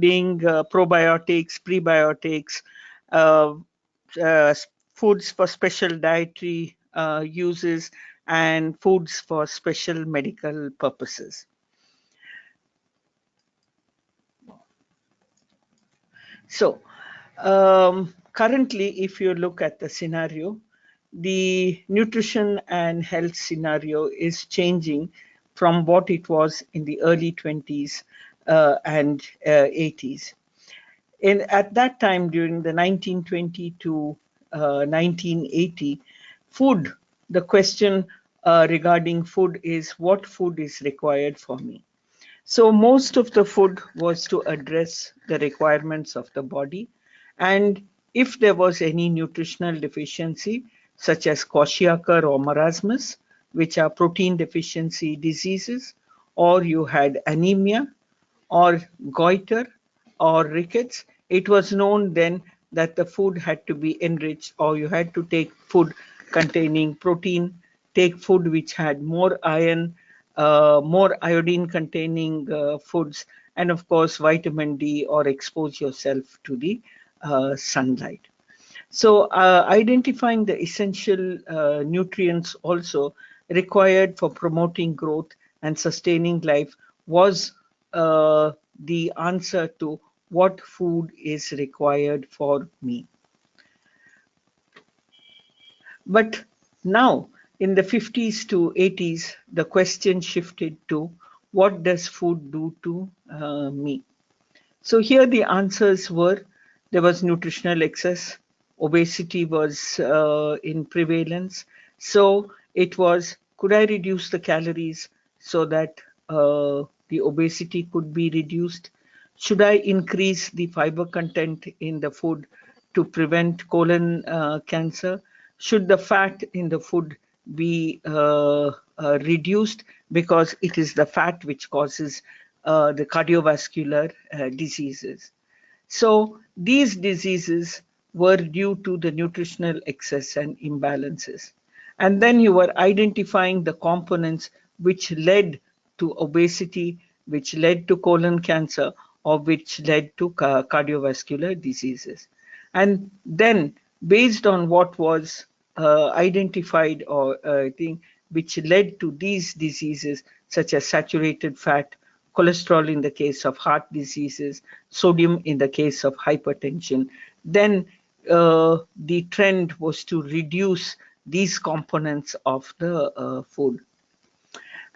being probiotics, prebiotics, uh, uh, foods for special dietary uses, and foods for special medical purposes. So, currently, if you look at the scenario, the nutrition and health scenario is changing from what it was in the early 20s and 80s. At that time, during the 1920 to 1980, food, the question regarding food is what food is required for me. So most of the food was to address the requirements of the body. And if there was any nutritional deficiency, such as kwashiorkor or marasmus, which are protein deficiency diseases, or you had anemia, or goiter, or rickets, it was known then that the food had to be enriched, or you had to take food containing protein, take food which had more iron, more iodine containing foods, and of course vitamin D, or expose yourself to the sunlight. So identifying the essential nutrients also required for promoting growth and sustaining life was the answer to what food is required for me. But now, in the 50s to 80s, the question shifted to what does food do to me? So here the answers were there was nutritional excess, obesity was in prevalence. So it was, could I reduce the calories so that the obesity could be reduced? Should I increase the fiber content in the food to prevent colon cancer? Should the fat in the food be reduced because it is the fat which causes the cardiovascular diseases? So these diseases were due to the nutritional excess and imbalances. And then you were identifying the components which led to obesity, which led to colon cancer, or which led to cardiovascular diseases. And then, based on what was identified or I think which led to these diseases, such as saturated fat, cholesterol in the case of heart diseases, sodium in the case of hypertension, then the trend was to reduce these components of the food.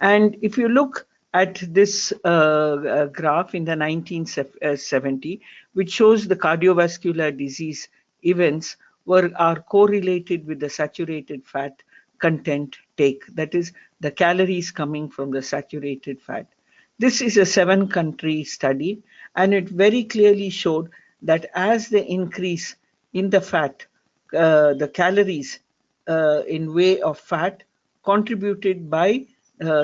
And if you look at this graph in the 1970, which shows the cardiovascular disease events are correlated with the saturated fat content take, that is, the calories coming from the saturated fat. This is a 7-country study, and it very clearly showed that as the increase in the fat, the calories in way of fat contributed by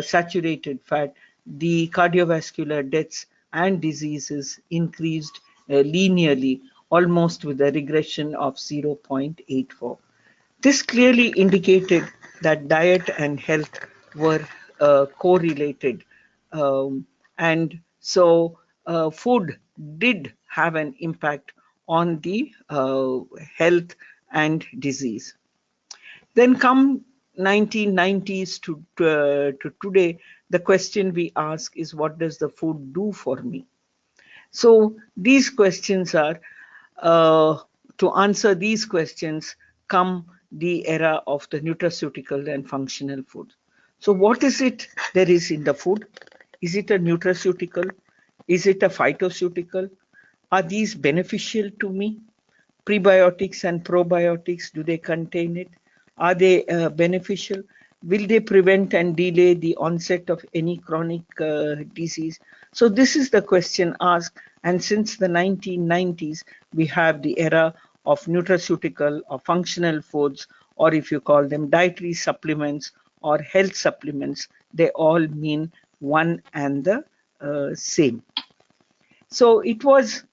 saturated fat, the cardiovascular deaths and diseases increased linearly, almost with a regression of 0.84. This clearly indicated that diet and health were correlated. And so food did have an impact on the health and disease. Then come 1990s to today, the question we ask is, what does the food do for me? So these questions are, to answer these questions come the era of the nutraceutical and functional food. So what is it there is in the food? Is it a nutraceutical? Is it a phytoceutical? Are these beneficial to me? Prebiotics and probiotics, do they contain it? Are they beneficial? Will they prevent and delay the onset of any chronic disease? So this is the question asked. And since the 1990s, we have the era of nutraceutical or functional foods, or if you call them dietary supplements or health supplements, they all mean one and the same. So it was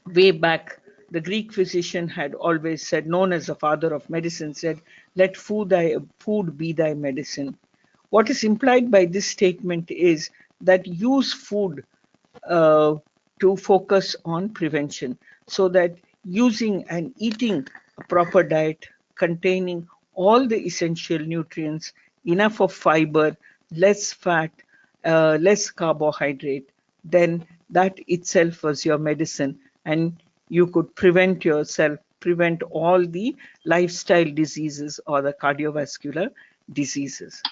way back, the Greek physician had always said, known as the father of medicine, said, let food be thy medicine. What is implied by this statement is that use food to focus on prevention, so that using and eating a proper diet containing all the essential nutrients, enough of fiber, less fat, less carbohydrate, then that itself was your medicine, and you could prevent all the lifestyle diseases or the cardiovascular diseases.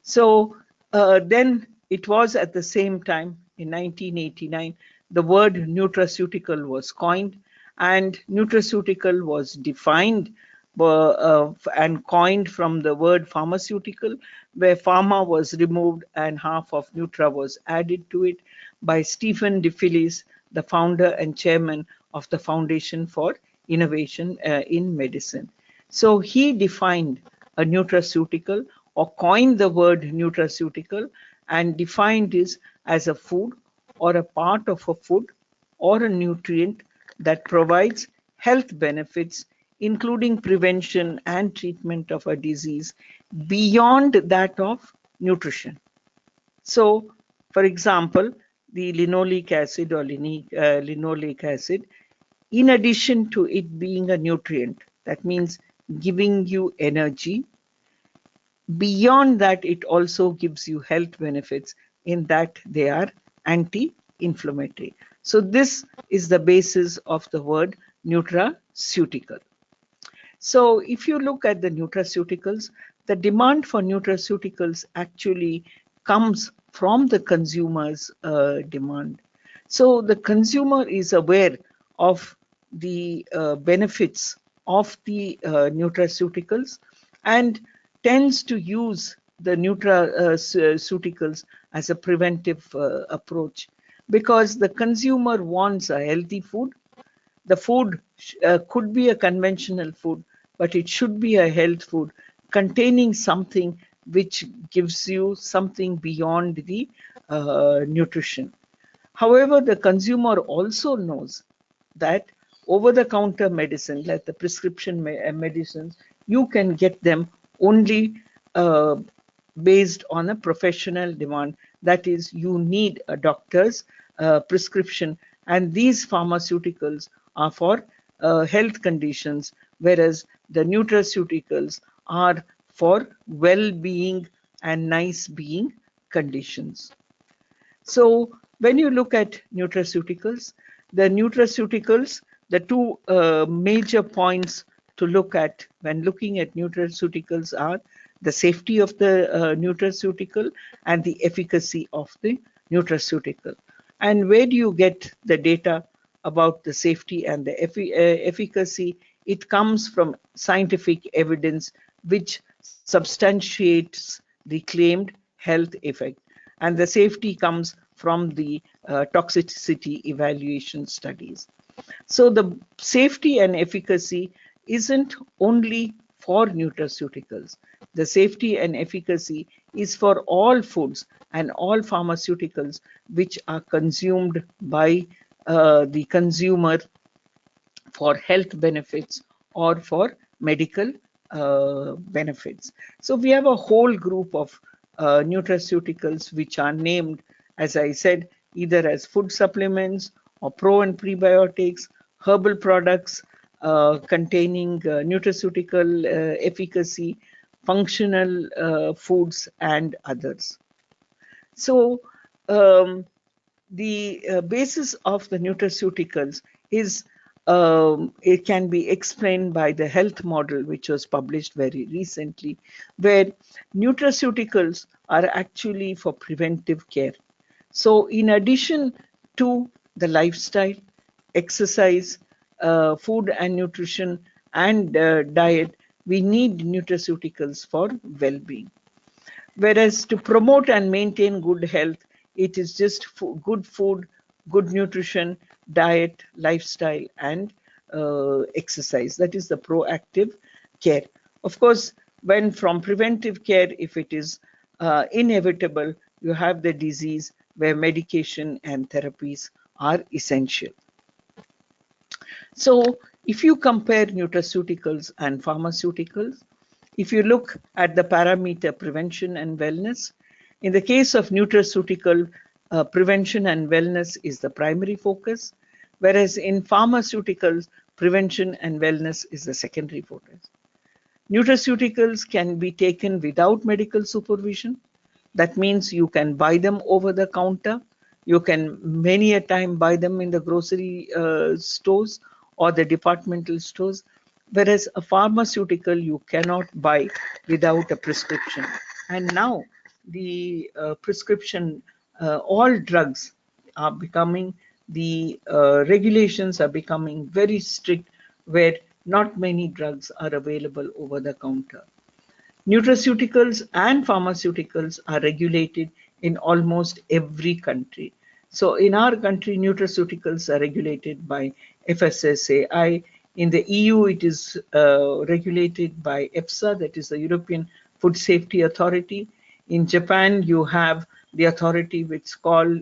So then it was at the same time in 1989, the word nutraceutical was coined, and nutraceutical was defined and coined from the word pharmaceutical, where pharma was removed and half of nutra was added to it, by Stephen DeFillis, the founder and chairman of the Foundation for Innovation in Medicine. So he defined a nutraceutical, or coined the word nutraceutical, and defined this as a food or a part of a food or a nutrient that provides health benefits, including prevention and treatment of a disease, beyond that of nutrition. So, for example, the linoleic acid or linoleic acid, in addition to it being a nutrient, that means giving you energy, beyond that, it also gives you health benefits in that they are anti-inflammatory. So this is the basis of the word nutraceutical. So if you look at the nutraceuticals, the demand for nutraceuticals actually comes from the consumer's demand. So the consumer is aware of the benefits of the nutraceuticals and tends to use the nutraceuticals as a preventive approach, because the consumer wants a healthy food. The food could be a conventional food, but it should be a health food containing something which gives you something beyond the nutrition. However, the consumer also knows that over-the-counter medicine, like the prescription medicines, you can get them only based on a professional demand. That is, you need a doctor's prescription, and these pharmaceuticals are for health conditions, whereas the nutraceuticals are for well-being and nice being conditions. So when you look at nutraceuticals, the two major points to look at when looking at nutraceuticals are the safety of the nutraceutical and the efficacy of the nutraceutical. And where do you get the data about the safety and the efficacy? It comes from scientific evidence which substantiates the claimed health effect. And the safety comes from the toxicity evaluation studies. So the safety and efficacy isn't only for nutraceuticals. The safety and efficacy is for all foods and all pharmaceuticals which are consumed by the consumer for health benefits or for medical benefits. So we have a whole group of nutraceuticals which are named, as I said, either as food supplements or pro and prebiotics, herbal products containing nutraceutical efficacy, functional foods, and others. So the basis of the nutraceuticals is it can be explained by the health model, which was published very recently, where nutraceuticals are actually for preventive care. So in addition to the lifestyle, exercise, food and nutrition, and diet, we need nutraceuticals for well-being. Whereas to promote and maintain good health, it is just good food, good nutrition, diet, lifestyle, and exercise. That is the proactive care. Of course, when from preventive care, if it is inevitable, you have the disease where medication and therapies are essential. So if you compare nutraceuticals and pharmaceuticals, if you look at the parameter prevention and wellness, in the case of nutraceutical, prevention and wellness is the primary focus, whereas in pharmaceuticals, prevention and wellness is the secondary focus. Nutraceuticals can be taken without medical supervision. That means you can buy them over the counter. You can many a time buy them in the grocery stores or the departmental stores. Whereas a pharmaceutical you cannot buy without a prescription. And now the prescription, all drugs are becoming, the regulations are becoming very strict, where not many drugs are available over the counter. Nutraceuticals and pharmaceuticals are regulated in almost every country. So in our country, nutraceuticals are regulated by FSSAI. In the EU, it is regulated by EFSA, that is the European Food Safety Authority. In Japan, you have the authority which is called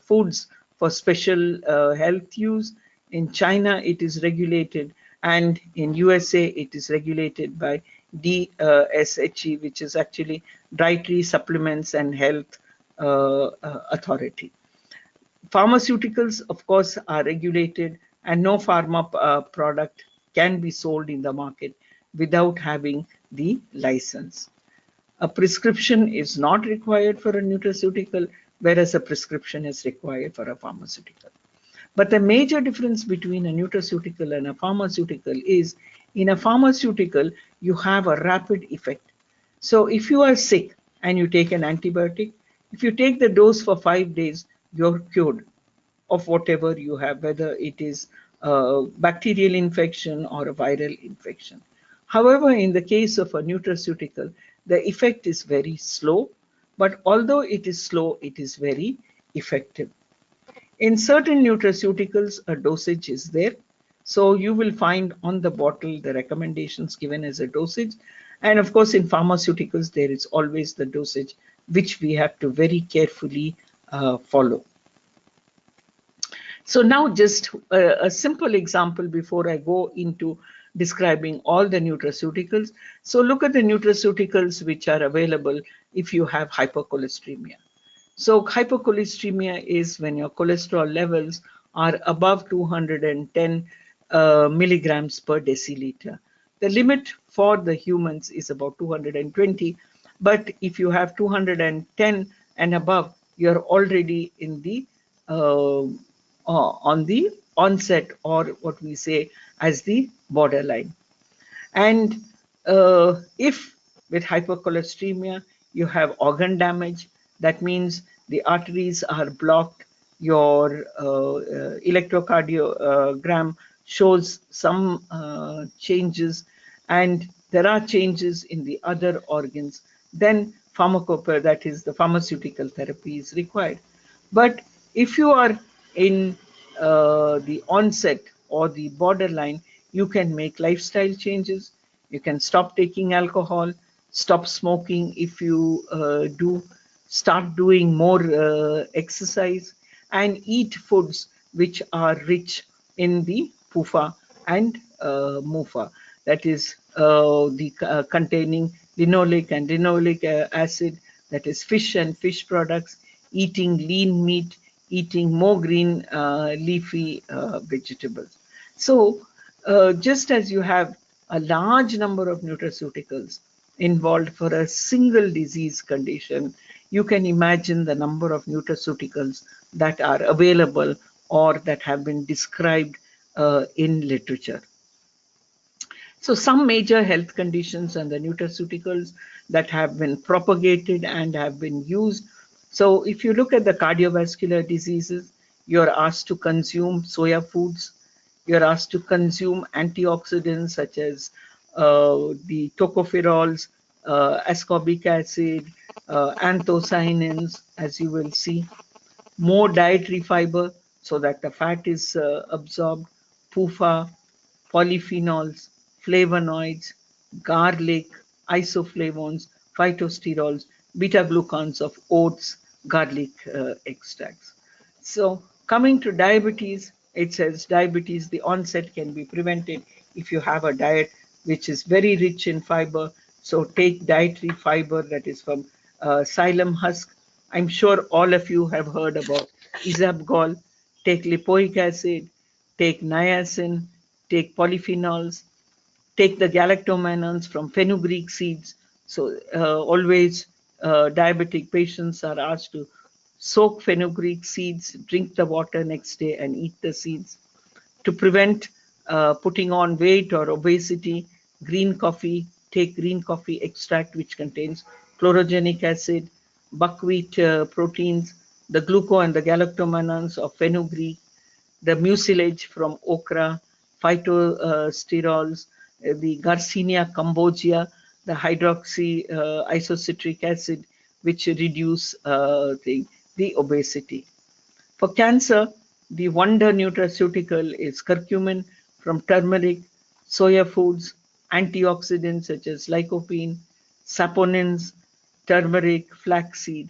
Foods for Special Health Use. In China, it is regulated, and in USA, it is regulated by DSHE, which is actually Dietary Supplements and Health Authority. Pharmaceuticals, of course, are regulated, and no pharma product can be sold in the market without having the license. A prescription is not required for a nutraceutical, whereas a prescription is required for a pharmaceutical. But the major difference between a nutraceutical and a pharmaceutical is, in a pharmaceutical, you have a rapid effect. So if you are sick and you take an antibiotic, if you take the dose for 5 days, you're cured of whatever you have, whether it is a bacterial infection or a viral infection. However, in the case of a nutraceutical, the effect is very slow, but although it is slow, it is very effective. In certain nutraceuticals, a dosage is there. So you will find on the bottle the recommendations given as a dosage. And of course, in pharmaceuticals, there is always the dosage which we have to very carefully follow. So now just a simple example before I go into describing all the nutraceuticals. So look at the nutraceuticals which are available if you have hypercholesteremia. So hypercholesteremia is when your cholesterol levels are above 210 milligrams per deciliter. The limit for the humans is about 220, but if you have 210 and above, you're already in the on the onset, or what we say as the borderline. And if with hypercholesteremia you have organ damage, that means the arteries are blocked, your electrocardiogram shows some changes, and there are changes in the other organs, then pharmacopea, that is the pharmaceutical therapy, is required. But if you are in the onset or the borderline, you can make lifestyle changes. You can stop taking alcohol, stop smoking if you do, start doing more exercise, and eat foods which are rich in the PUFA and MUFA, that is containing linoleic and linoleic acid, that is fish and fish products, eating lean meat, eating more green leafy vegetables. So just as you have a large number of nutraceuticals involved for a single disease condition, you can imagine the number of nutraceuticals that are available or that have been described in literature. So some major health conditions and the nutraceuticals that have been propagated and have been used. So if you look at the cardiovascular diseases, you're asked to consume soya foods. You're asked to consume antioxidants such as the tocopherols, ascorbic acid, anthocyanins, as you will see. More dietary fiber so that the fat is absorbed, PUFA, polyphenols, flavonoids, garlic, isoflavones, phytosterols, beta glucans of oats, garlic extracts. So coming to diabetes, it says diabetes, the onset can be prevented if you have a diet which is very rich in fiber. So take dietary fiber that is from psyllium husk, I'm sure all of you have heard about isabgol. Take lipoic acid, take niacin, take polyphenols, take the galactomannan from fenugreek seeds. So always diabetic patients are asked to soak fenugreek seeds, drink the water next day and eat the seeds. To prevent putting on weight or obesity, green coffee, take green coffee extract which contains chlorogenic acid, buckwheat proteins, the gluco and the galactomannans of fenugreek, the mucilage from okra, phytosterols, the Garcinia cambogia, the hydroxy isocitric acid, which reduce the obesity. For cancer, the wonder nutraceutical is curcumin from turmeric, soya foods, antioxidants such as lycopene, saponins, turmeric, flaxseed.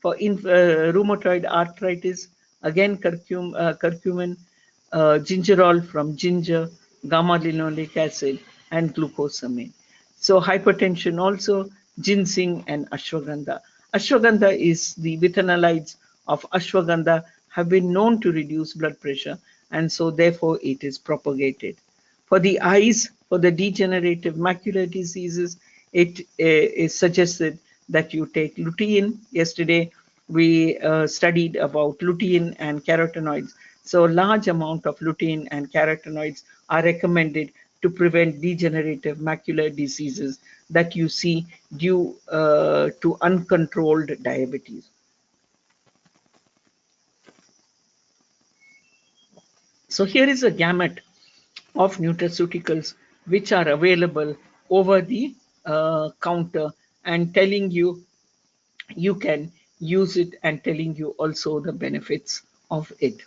For rheumatoid arthritis, again curcumin, gingerol from ginger, gamma linoleic acid, and glucosamine. So hypertension also, ginseng and ashwagandha. Ashwagandha is the vithanolides of ashwagandha have been known to reduce blood pressure, and so therefore it is propagated. For the eyes, for the degenerative macular diseases, it is suggested that you take lutein. Yesterday, we studied about lutein and carotenoids. So large amount of lutein and carotenoids are recommended to prevent degenerative macular diseases that you see due to uncontrolled diabetes. So here is a gamut of nutraceuticals which are available over the counter and telling you you can use it and telling you also the benefits of it.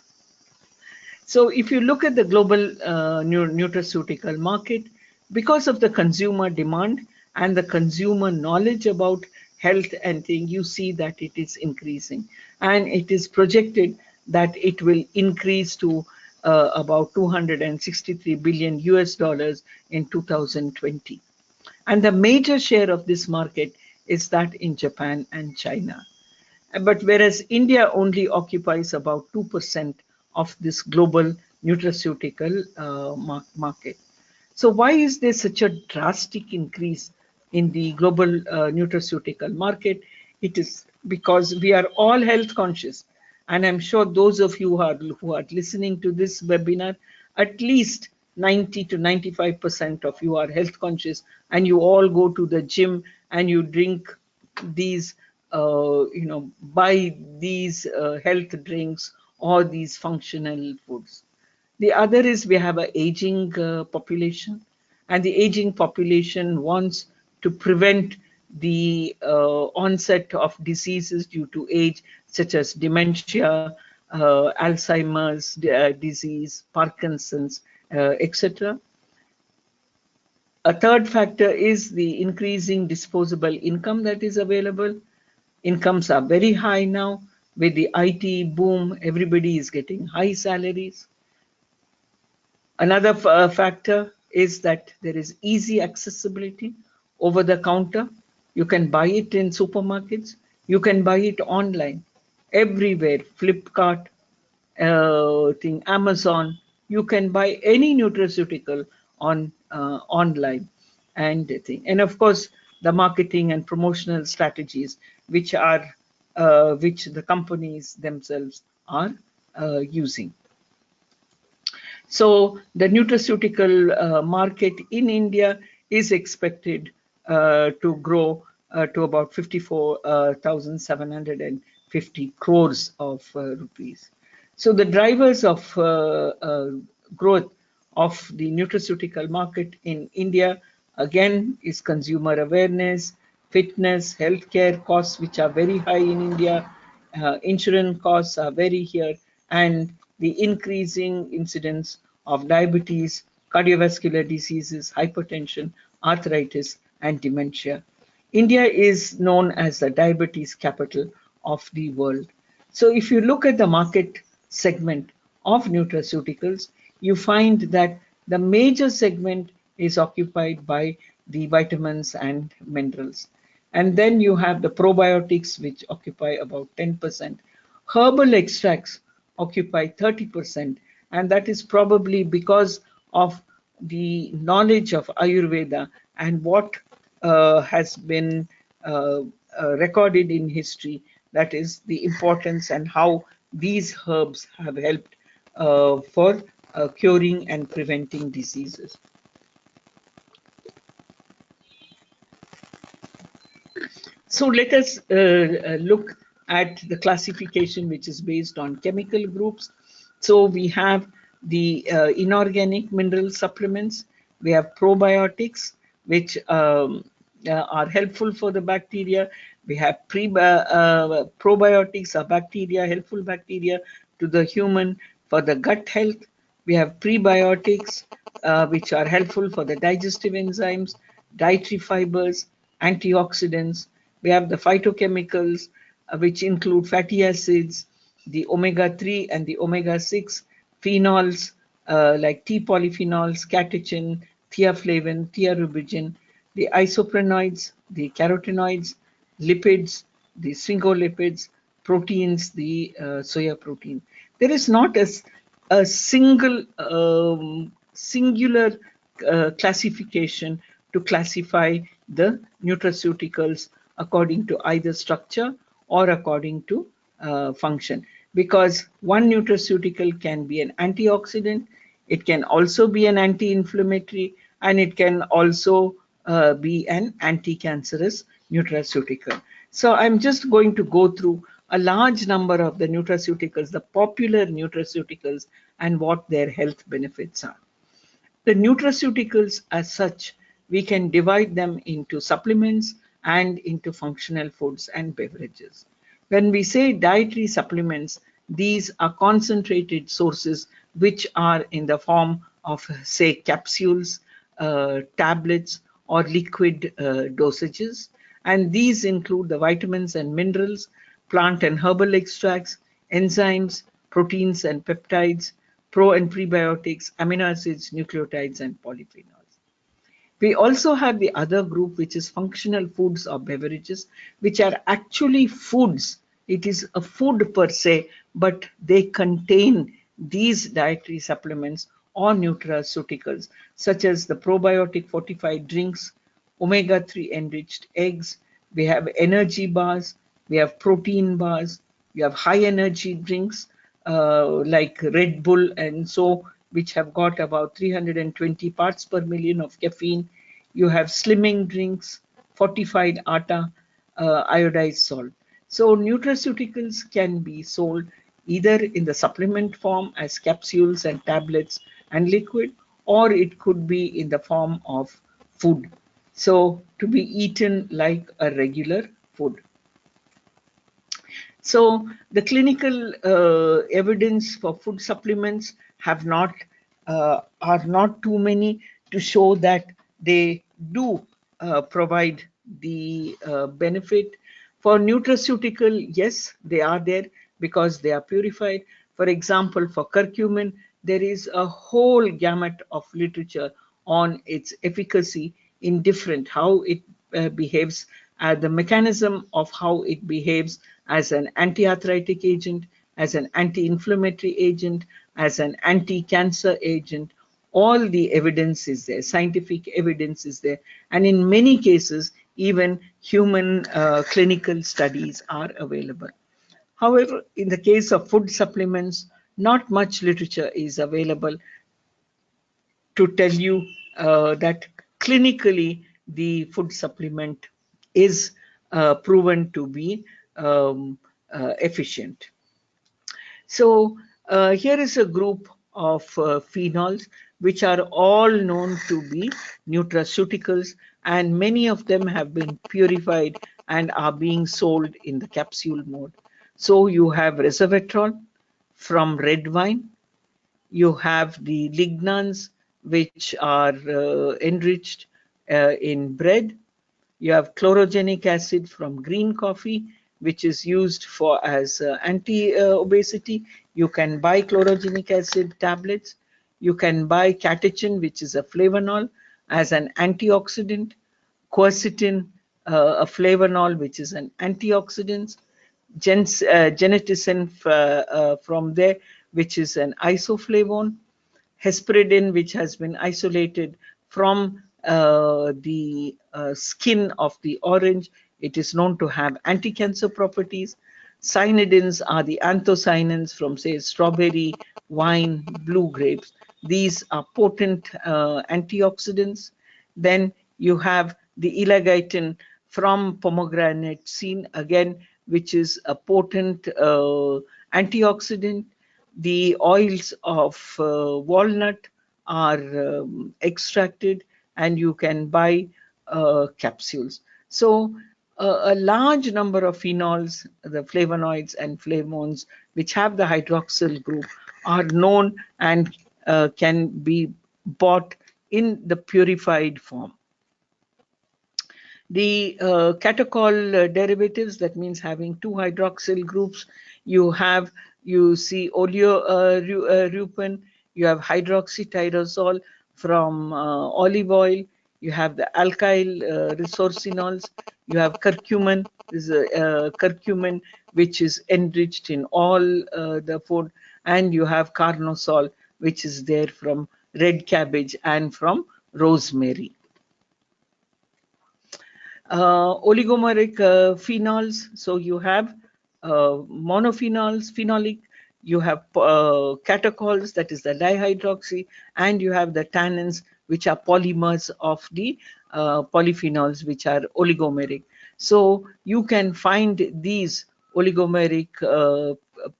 So if you look at the global nutraceutical market, because of the consumer demand and the consumer knowledge about health and thing, you see that it is increasing. And it is projected that it will increase to about 263 billion US dollars in 2020. And the major share of this market is that in Japan and China. But whereas India only occupies about 2% of this global nutraceutical market. So why is there such a drastic increase in the global nutraceutical market? It is because we are all health conscious. And I'm sure those of you who are listening to this webinar, at least 90 to 95% of you are health conscious, and you all go to the gym and you drink these, buy these health drinks or these functional foods. The other is we have an aging population, and the aging population wants to prevent the onset of diseases due to age, such as dementia, Alzheimer's disease, Parkinson's, etc. A third factor is the increasing disposable income that is available. Incomes are very high now. With the IT boom, everybody is getting high salaries. Another factor is that there is easy accessibility over the counter. You can buy it in supermarkets. You can buy it online. Everywhere, Flipkart, Amazon, you can buy any nutraceutical on online, and of course the marketing and promotional strategies which are which the companies themselves are using. So the nutraceutical market in India is expected to grow to about 54,750 crores of rupees. So the drivers of growth of the nutraceutical market in India again is consumer awareness, fitness, healthcare costs which are very high in India, insurance costs are very here, and the increasing incidence of diabetes, cardiovascular diseases, hypertension, arthritis, and dementia. India is known as the diabetes capital of the world. So if you look at the market segment of nutraceuticals, you find that the major segment is occupied by the vitamins and minerals. And then you have the probiotics, which occupy about 10%. Herbal extracts occupy 30%, and that is probably because of the knowledge of Ayurveda and what has been recorded in history, that is the importance and how these herbs have helped for curing and preventing diseases. So let us look at the classification, which is based on chemical groups. So we have the inorganic mineral supplements. We have probiotics, which are helpful for the bacteria. We have probiotics, are bacteria, helpful bacteria to the human for the gut health. We have prebiotics, which are helpful for the digestive enzymes, dietary fibers, antioxidants. We have the phytochemicals, which include fatty acids, the omega-3 and the omega-6, phenols like T polyphenols, catechin, theaflavin, thiarubicin, the isoprenoids, the carotenoids, lipids, the sphingolipids, proteins, the soya protein. There is not a single singular classification to classify the nutraceuticals according to either structure or according to function, because one nutraceutical can be an antioxidant, it can also be an anti-inflammatory, and it can also be an anti-cancerous nutraceutical. So I'm just going to go through a large number of the nutraceuticals, the popular nutraceuticals, and what their health benefits are. The nutraceuticals as such, we can divide them into supplements and into functional foods and beverages. When we say dietary supplements, these are concentrated sources which are in the form of, say, capsules, tablets, or liquid dosages. And these include the vitamins and minerals, plant and herbal extracts, enzymes, proteins and peptides, pro and prebiotics, amino acids, nucleotides, and polyphenols. We also have the other group, which is functional foods or beverages, which are actually foods. It is a food per se, but they contain these dietary supplements or nutraceuticals, such as the probiotic fortified drinks, omega-3 enriched eggs. We have energy bars, we have protein bars, we have high energy drinks like Red Bull and so, which have got about 320 parts per million of caffeine. You have slimming drinks, fortified atta, iodized salt. So nutraceuticals can be sold either in the supplement form as capsules and tablets and liquid, or it could be in the form of food. So to be eaten like a regular food. So the clinical evidence for food supplements are not too many to show that they do provide the benefit. For nutraceutical, yes, they are there because they are purified. For example, for curcumin, there is a whole gamut of literature on its efficacy in different, how it behaves, the mechanism of how it behaves as an anti-arthritic agent, as an anti-inflammatory agent, as an anti-cancer agent. All the evidence is there, scientific evidence is there, and in many cases, even human clinical studies are available. However, in the case of food supplements, not much literature is available to tell you that clinically the food supplement is proven to be efficient. So here is a group of phenols which are all known to be nutraceuticals, and many of them have been purified and are being sold in the capsule mode. So you have resveratrol from red wine, you have the lignans, which are enriched in bread. You have chlorogenic acid from green coffee, which is used for as anti-obesity. You can buy chlorogenic acid tablets. You can buy catechin, which is a flavonol, as an antioxidant. Quercetin, a flavonol, which is an antioxidant, geneticin from there, which is an isoflavone, hesperidin, which has been isolated from the skin of the orange. It is known to have anti-cancer properties. Cyanidins are the anthocyanins from, say, strawberry, wine, blue grapes. These are potent antioxidants. Then you have the elagitin from pomegranate seed, again, which is a potent antioxidant. The oils of walnut are extracted, and you can buy capsules. So a large number of phenols, the flavonoids and flavones, which have the hydroxyl group, are known and can be bought in the purified form. The catechol derivatives, that means having two hydroxyl groups, you see oleoreupen, you have hydroxytyrosol from olive oil, you have the alkyl resorcinols, you have curcumin, this is curcumin which is enriched in all the food, and you have carnosol, which is there from red cabbage and from rosemary. Oligomeric phenols. So you have monophenols, phenolic, you have catechols, that is the dihydroxy, and you have the tannins, which are polymers of the polyphenols, which are oligomeric. So you can find these oligomeric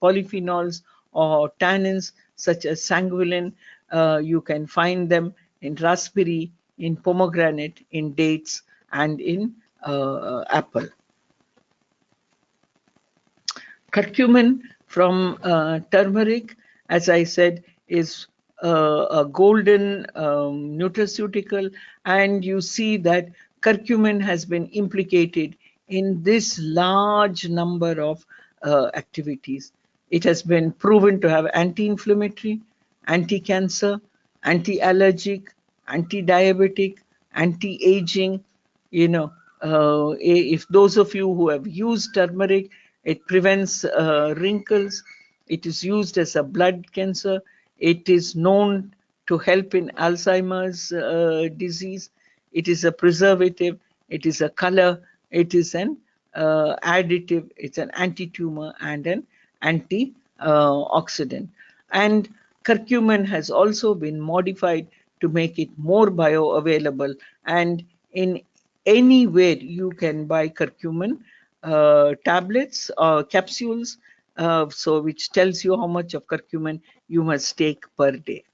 polyphenols or tannins such as sanguinolene. You can find them in raspberry, in pomegranate, in dates, and in apple. Curcumin from turmeric, as I said, is a golden nutraceutical, and you see that curcumin has been implicated in this large number of activities. It has been proven to have anti-inflammatory, anti-cancer, anti-allergic, anti-diabetic, anti-aging. You know, if those of you who have used turmeric, it prevents wrinkles. It is used as a blood cancer. It is known to help in Alzheimer's disease. It is a preservative. It is a color. It is an additive. It's an anti-tumor and an antioxidant. And curcumin has also been modified to make it more bioavailable. And in anywhere you can buy curcumin tablets or capsules, so which tells you how much of curcumin you must take per day.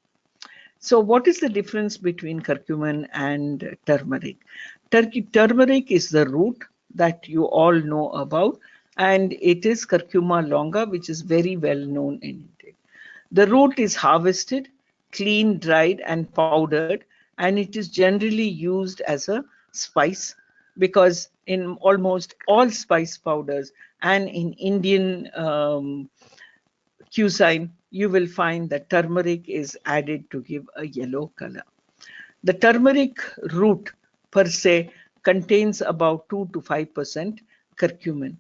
So what is the difference between curcumin and turmeric? Turmeric is the root that you all know about, and it is Curcuma longa, which is very well known in India. The root is harvested, cleaned, dried, and powdered, and it is generally used as a spice, because in almost all spice powders and in Indian cuisine, you will find that turmeric is added to give a yellow color. The turmeric root per se contains about 2 to 5% curcumin.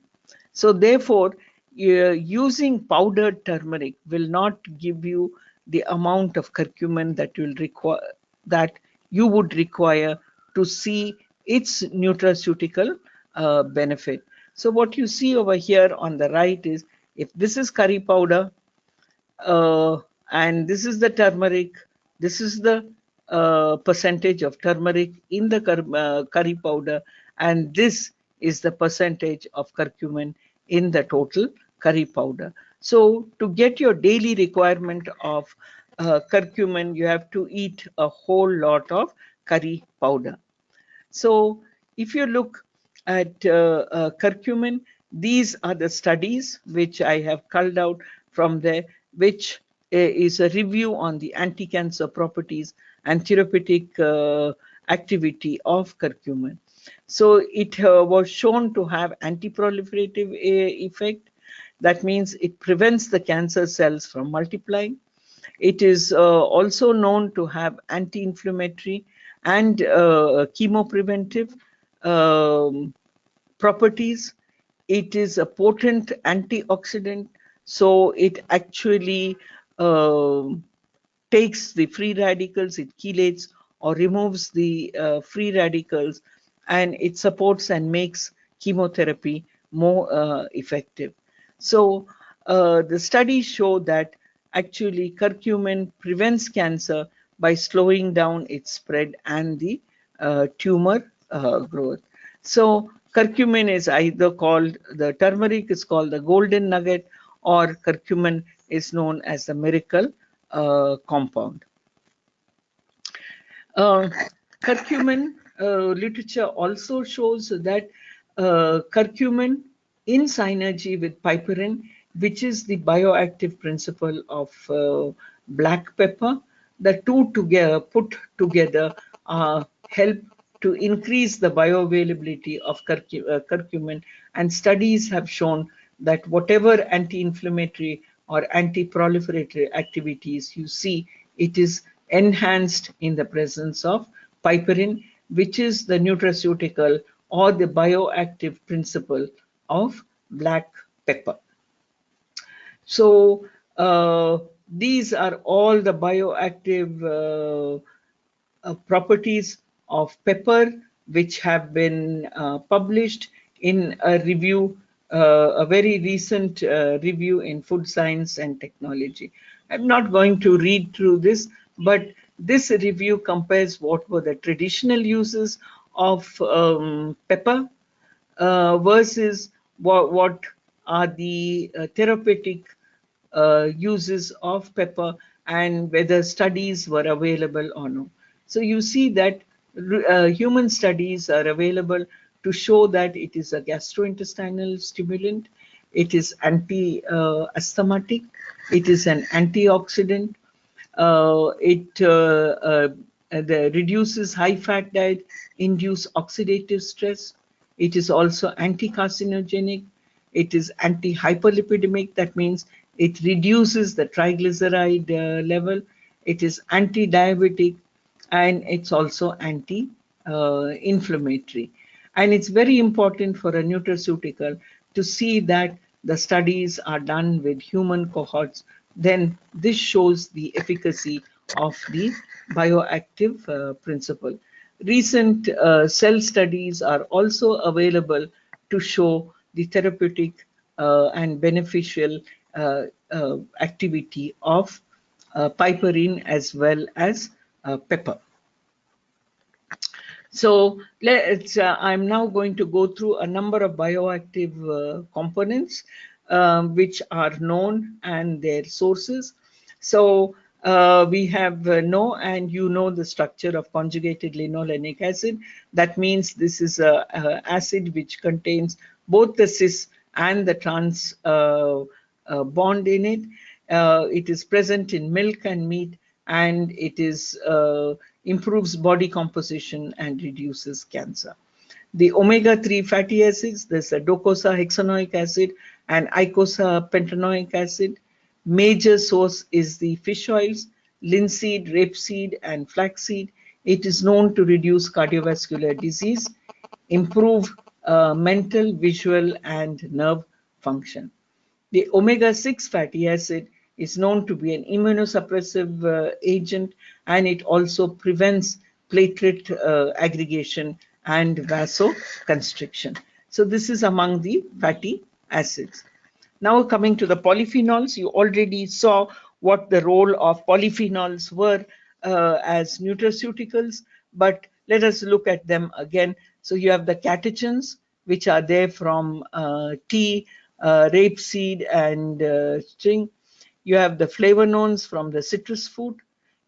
So therefore, using powdered turmeric will not give you the amount of curcumin that you would require to see its nutraceutical benefit. So what you see over here on the right is, if this is curry powder, and this is the turmeric, this is the percentage of turmeric in the curry powder, and this is the percentage of curcumin in the total curry powder. So to get your daily requirement of curcumin, you have to eat a whole lot of curry powder. So if you look at curcumin, these are the studies which I have culled out from there, which is a review on the anti-cancer properties and therapeutic activity of curcumin. So it was shown to have anti-proliferative effect. That means it prevents the cancer cells from multiplying. It is also known to have anti-inflammatory and chemopreventive properties. It is a potent antioxidant, so it actually takes the free radicals, it chelates or removes the free radicals, and it supports and makes chemotherapy more effective. So the studies show that actually curcumin prevents cancer by slowing down its spread and the tumor growth. So curcumin is either called, the turmeric is called the golden nugget, or curcumin is known as the miracle compound. Uh, Curcumin literature also shows that curcumin in synergy with piperine, which is the bioactive principle of black pepper, the two together put together help to increase the bioavailability of curcumin, and studies have shown that whatever anti-inflammatory or anti-proliferatory activities you see, it is enhanced in the presence of piperine, which is the nutraceutical or the bioactive principle of black pepper. So these are all the bioactive properties of pepper, which have been published in a review, a very recent review in Food Science and Technology. I'm not going to read through this, but this review compares what were the traditional uses of pepper versus what are the therapeutic uses of pepper, and whether studies were available or no. So you see that human studies are available to show that it is a gastrointestinal stimulant, it is anti-asthmatic, it is an antioxidant, it reduces high fat diet, induce oxidative stress. It is also anti-carcinogenic. It is anti-hyperlipidemic. That means it reduces the triglyceride level. It is anti-diabetic, and it's also anti-inflammatory. And it's very important for a nutraceutical to see that the studies are done with human cohorts. Then this shows the efficacy of the bioactive principle. Recent cell studies are also available to show the therapeutic and beneficial activity of piperine as well as pepper. So I'm now going to go through a number of bioactive components which are known and their sources. So we have know, and you know the structure of conjugated linolenic acid. That means this is a acid which contains both the cis and the trans bond in it. It is present in milk and meat, and it is improves body composition and reduces cancer. The omega-3 fatty acids, there's a docosahexaenoic acid and icosapentaenoic acid. Major source is the fish oils, linseed, rapeseed, and flaxseed. It is known to reduce cardiovascular disease, improve mental, visual, and nerve function. The omega-6 fatty acid is known to be an immunosuppressive agent, and it also prevents platelet aggregation and vasoconstriction. So this is among the fatty acids. Now coming to the polyphenols, you already saw what the role of polyphenols were as nutraceuticals, but let us look at them again. So you have the catechins, which are there from tea, rapeseed, and string. You have the flavonones from the citrus fruit.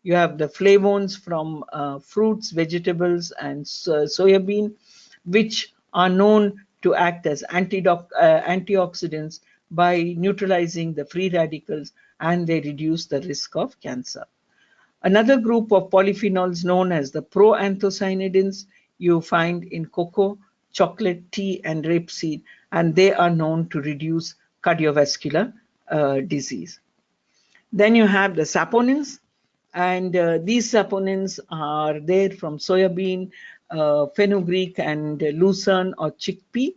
You have the flavones from fruits, vegetables, and soya bean, which are known to act as antioxidants by neutralizing the free radicals, and they reduce the risk of cancer. Another group of polyphenols known as the proanthocyanidins you find in cocoa, chocolate, tea, and rapeseed, and they are known to reduce cardiovascular disease. Then you have the saponins, and these saponins are there from soya bean, fenugreek, and lucerne or chickpea.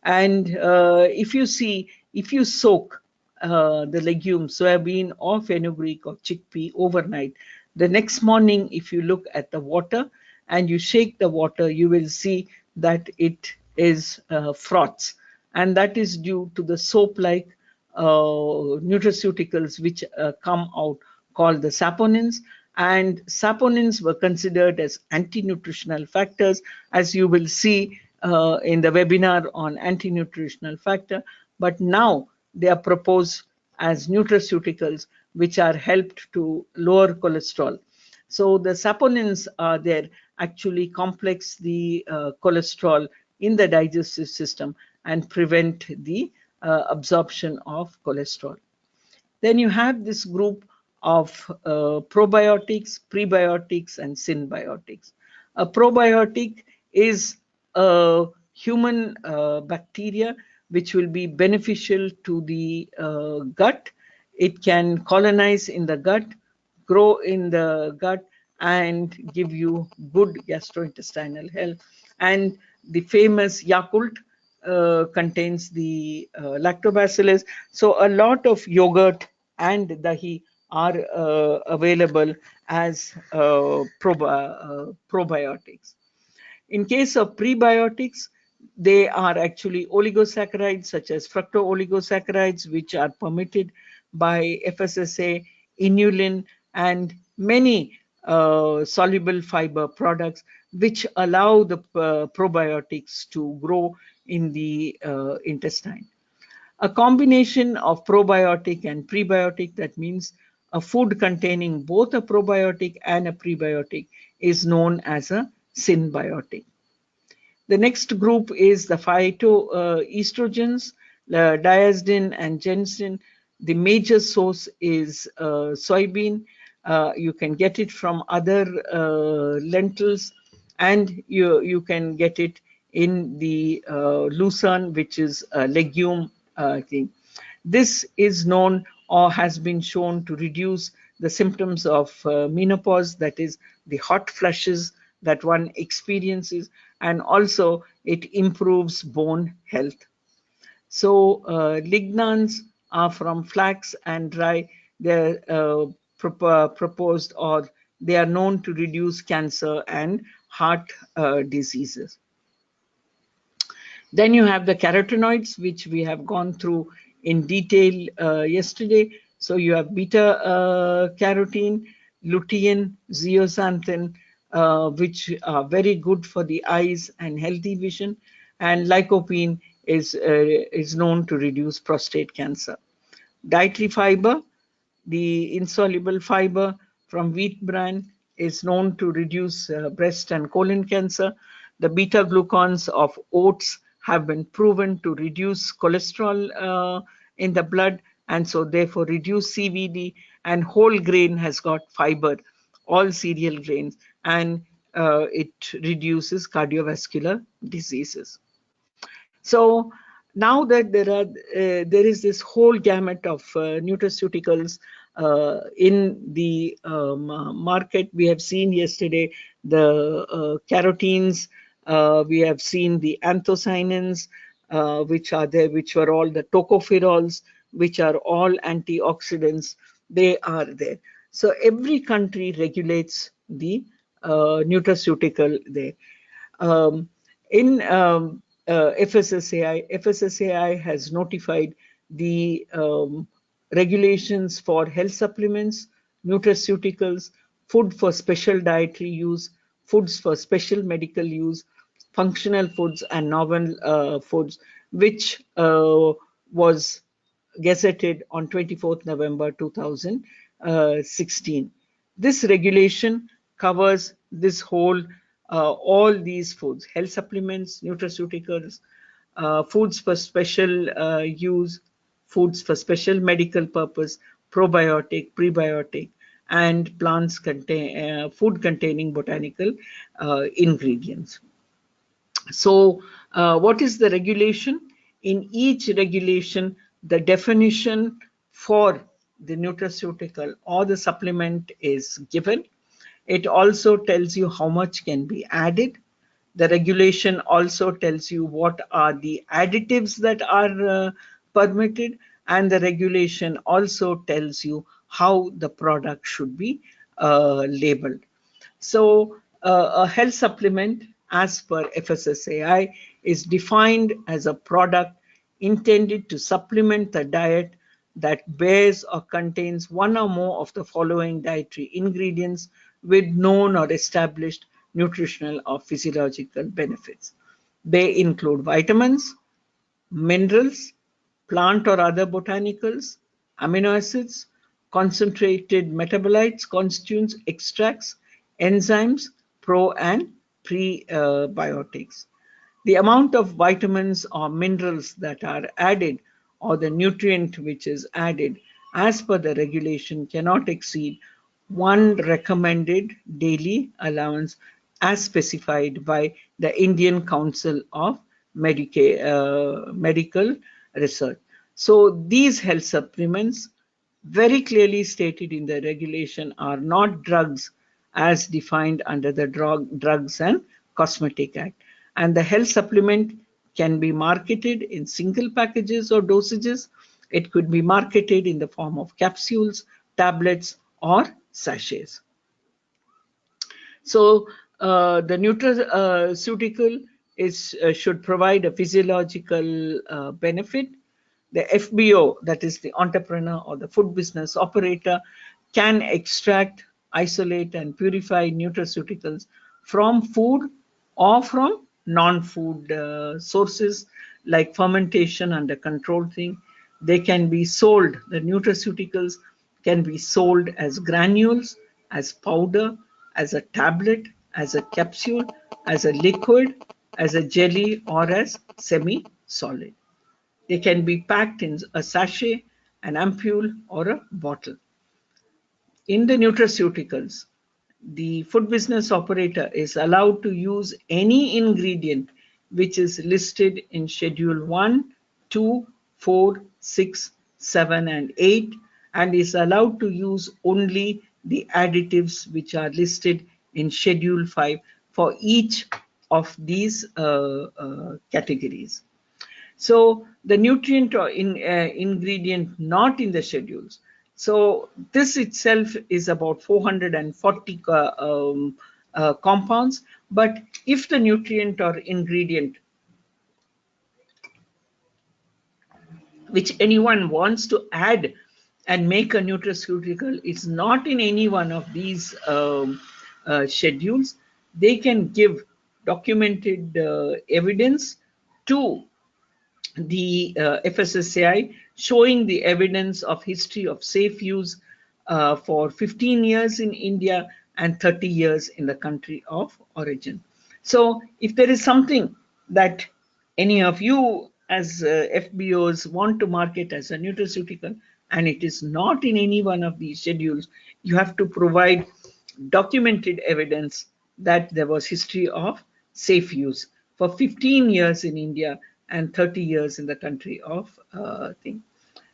And if you soak the legumes, soybean or fenugreek or chickpea overnight, the next morning, if you look at the water and you shake the water, you will see that it is froths. And that is due to the soap-like nutraceuticals which come out, called the saponins. And saponins were considered as anti-nutritional factors, as you will see in the webinar on anti-nutritional factor. But now they are proposed as nutraceuticals, which are helped to lower cholesterol. So the saponins are there, actually complex the cholesterol in the digestive system and prevent the absorption of cholesterol. Then you have this group of probiotics, prebiotics, and symbiotics. A probiotic is a human bacteria which will be beneficial to the gut. It can colonize in the gut, grow in the gut, and give you good gastrointestinal health. And the famous Yakult contains the lactobacillus. So a lot of yogurt and dahi are available as probiotics. In case of prebiotics, they are actually oligosaccharides such as fructooligosaccharides, which are permitted by FSSA, inulin, and many soluble fiber products, which allow the probiotics to grow in the intestine. A combination of probiotic and prebiotic, that means a food containing both a probiotic and a prebiotic, is known as a symbiotic. The next group is the phytoestrogens, diastin and genstin. The major source is soybean. You can get it from other lentils, and you can get it in the lucerne, which is a legume thing. This is known or has been shown to reduce the symptoms of menopause, that is, the hot flushes that one experiences, and also it improves bone health. So lignans are from flax and rye. They're proposed, or they are known to reduce cancer and heart diseases. Then you have the carotenoids, which we have gone through in detail yesterday. So you have beta carotene, lutein, zeaxanthin, which are very good for the eyes and healthy vision, and lycopene is known to reduce prostate cancer. Dietary fiber, the insoluble fiber from wheat bran, is known to reduce breast and colon cancer. The beta glucans of oats have been proven to reduce cholesterol in the blood, and so therefore reduce CVD. And whole grain has got fiber, all cereal grains, and it reduces cardiovascular diseases. So now that there is this whole gamut of nutraceuticals in the market. We have seen yesterday the carotenes, we have seen the anthocyanins, which are there, which were all the tocopherols, which are all antioxidants. They are there. So every country regulates the nutraceutical there. In FSSAI has notified the regulations for health supplements, nutraceuticals, food for special dietary use, foods for special medical use, functional foods, and novel foods, which was gazetted on 24th November 2016. This regulation covers this whole, all these foods, health supplements, nutraceuticals, foods for special use, foods for special medical purpose, probiotic, prebiotic, and plants contain food containing botanical ingredients. So what is the regulation? In each regulation, the definition for the nutraceutical or the supplement is given. It also tells you how much can be added. The regulation also tells you what are the additives that are permitted, and the regulation also tells you how the product should be labeled. So a health supplement as per FSSAI is defined as a product intended to supplement the diet that bears or contains one or more of the following dietary ingredients with known or established nutritional or physiological benefits. They include vitamins, minerals, plant or other botanicals, amino acids, concentrated metabolites, constituents, extracts, enzymes, pro and prebiotics. The amount of vitamins or minerals that are added or the nutrient which is added as per the regulation cannot exceed one recommended daily allowance as specified by the Indian Council of Medical Research. So these health supplements, very clearly stated in the regulation, are not drugs as defined under the Drugs and Cosmetic Act. And the health supplement can be marketed in single packages or dosages. It could be marketed in the form of capsules, tablets, or sachets. So the nutraceutical should provide a physiological benefit. The FBO, that is the entrepreneur or the food business operator, can extract, isolate, and purify nutraceuticals from food or from non-food sources like fermentation under controlled thing. They can be sold, the nutraceuticals can be sold as granules, as powder, as a tablet, as a capsule, as a liquid, as a jelly, or as semi-solid. They can be packed in a sachet, an ampule, or a bottle. In the nutraceuticals, the food business operator is allowed to use any ingredient which is listed in Schedule 1, 2, 4, 6, 7, and 8, and is allowed to use only the additives which are listed in Schedule 5 for each of these categories. So the nutrient or ingredient not in the schedules. So this itself is about 440 compounds. But if the nutrient or ingredient which anyone wants to add and make a nutraceutical is not in any one of these schedules, they can give documented evidence to the FSSAI showing the evidence of history of safe use for 15 years in India and 30 years in the country of origin. So if there is something that any of you as FBOs want to market as a nutraceutical and it is not in any one of these schedules, you have to provide documented evidence that there was history of safe use for 15 years in India and 30 years in the country of thing.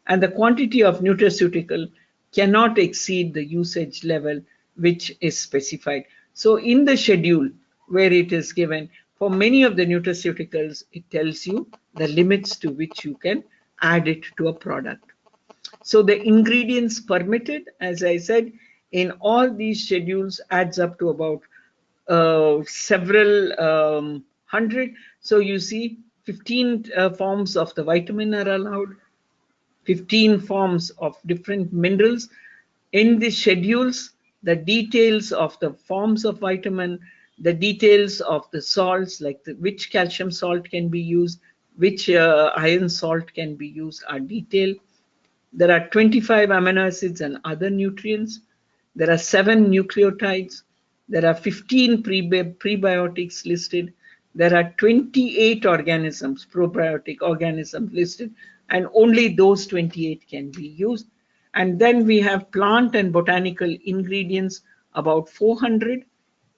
And the quantity of nutraceutical cannot exceed the usage level which is specified. So in the schedule where it is given, for many of the nutraceuticals, it tells you the limits to which you can add it to a product. So the ingredients permitted, as I said, in all these schedules adds up to about several hundred. So you see 15 forms of the vitamin are allowed, 15 forms of different minerals. In the schedules, the details of the forms of vitamin, the details of the salts, like which calcium salt can be used, which iron salt can be used are detailed. There are 25 amino acids and other nutrients. There are 7 nucleotides. There are 15 prebiotics listed. There are 28 organisms, probiotic organisms listed, and only those 28 can be used. And then we have plant and botanical ingredients, about 400.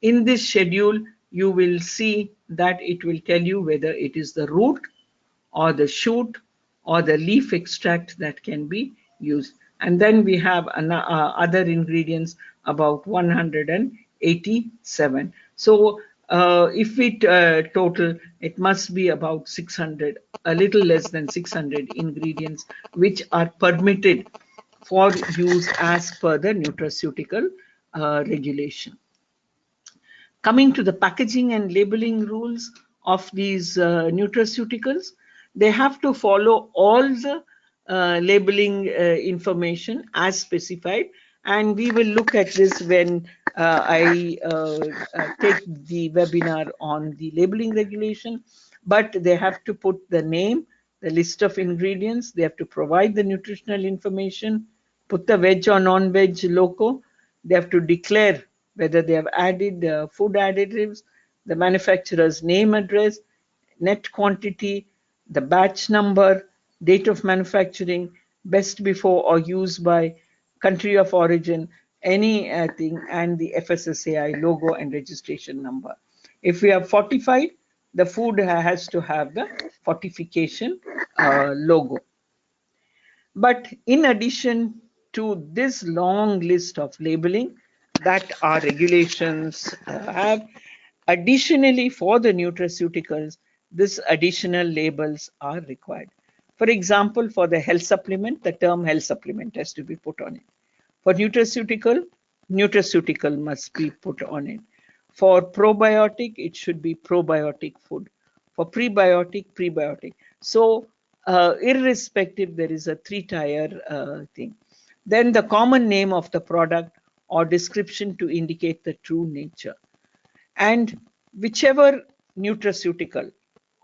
In this schedule, you will see that it will tell you whether it is the root or the shoot or the leaf extract that can be used. And then we have other ingredients, about 187. So If we total, it must be about 600, a little less than 600 ingredients which are permitted for use as per the nutraceutical regulation. Coming to the packaging and labeling rules of these nutraceuticals, they have to follow all the labeling information as specified, and we will look at this when I take the webinar on the labeling regulation. But they have to put the name, the list of ingredients, they have to provide the nutritional information, put the veg or non-veg logo, they have to declare whether they have added food additives, the manufacturer's name, address, net quantity, the batch number, date of manufacturing, best before or used by, country of origin, any thing, and the FSSAI logo and registration number. If we have fortified, the food has to have the fortification logo. But in addition to this long list of labeling that our regulations have, additionally for the nutraceuticals, this additional labels are required. For example, for the health supplement, the term health supplement has to be put on it. For nutraceutical, nutraceutical must be put on it. For probiotic, it should be probiotic food. For prebiotic, prebiotic. So, irrespective, there is a three-tier thing. Then the common name of the product or description to indicate the true nature. And whichever nutraceutical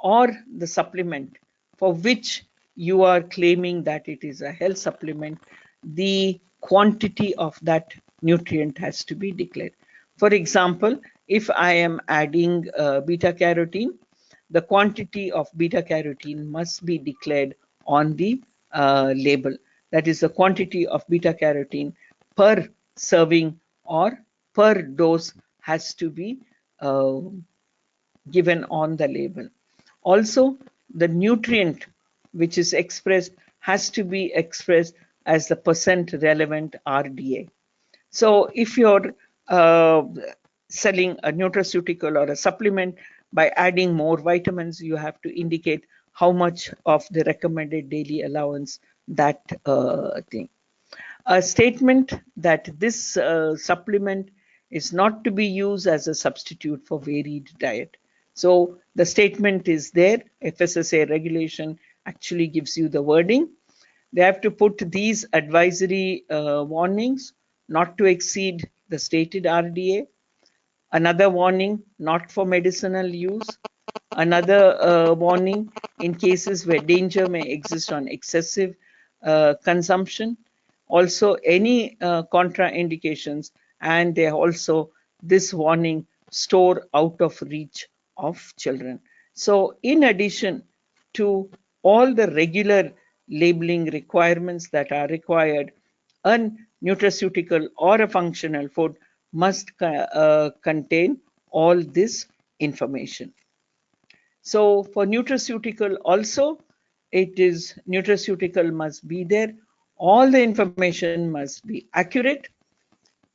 or the supplement for which you are claiming that it is a health supplement, the quantity of that nutrient has to be declared. For example, if I am adding beta carotene, the quantity of beta carotene must be declared on the label. That is the quantity of beta carotene per serving or per dose has to be given on the label. Also, the nutrient which is expressed has to be expressed as the percent relevant RDA. So if you're uh, selling a nutraceutical or a supplement, by adding more vitamins, you have to indicate how much of the recommended daily allowance that thing. A statement that this supplement is not to be used as a substitute for varied diet. So the statement is there. FSSA regulation actually gives you the wording. They have to put these advisory warnings: not to exceed the stated RDA, another warning, not for medicinal use, another warning in cases where danger may exist on excessive consumption, also any contraindications, and they also this warning: store out of reach of children. So in addition to all the regular labeling requirements that are required, a nutraceutical or a functional food must contain all this information. So for nutraceutical also, it is nutraceutical must be there. All the information must be accurate.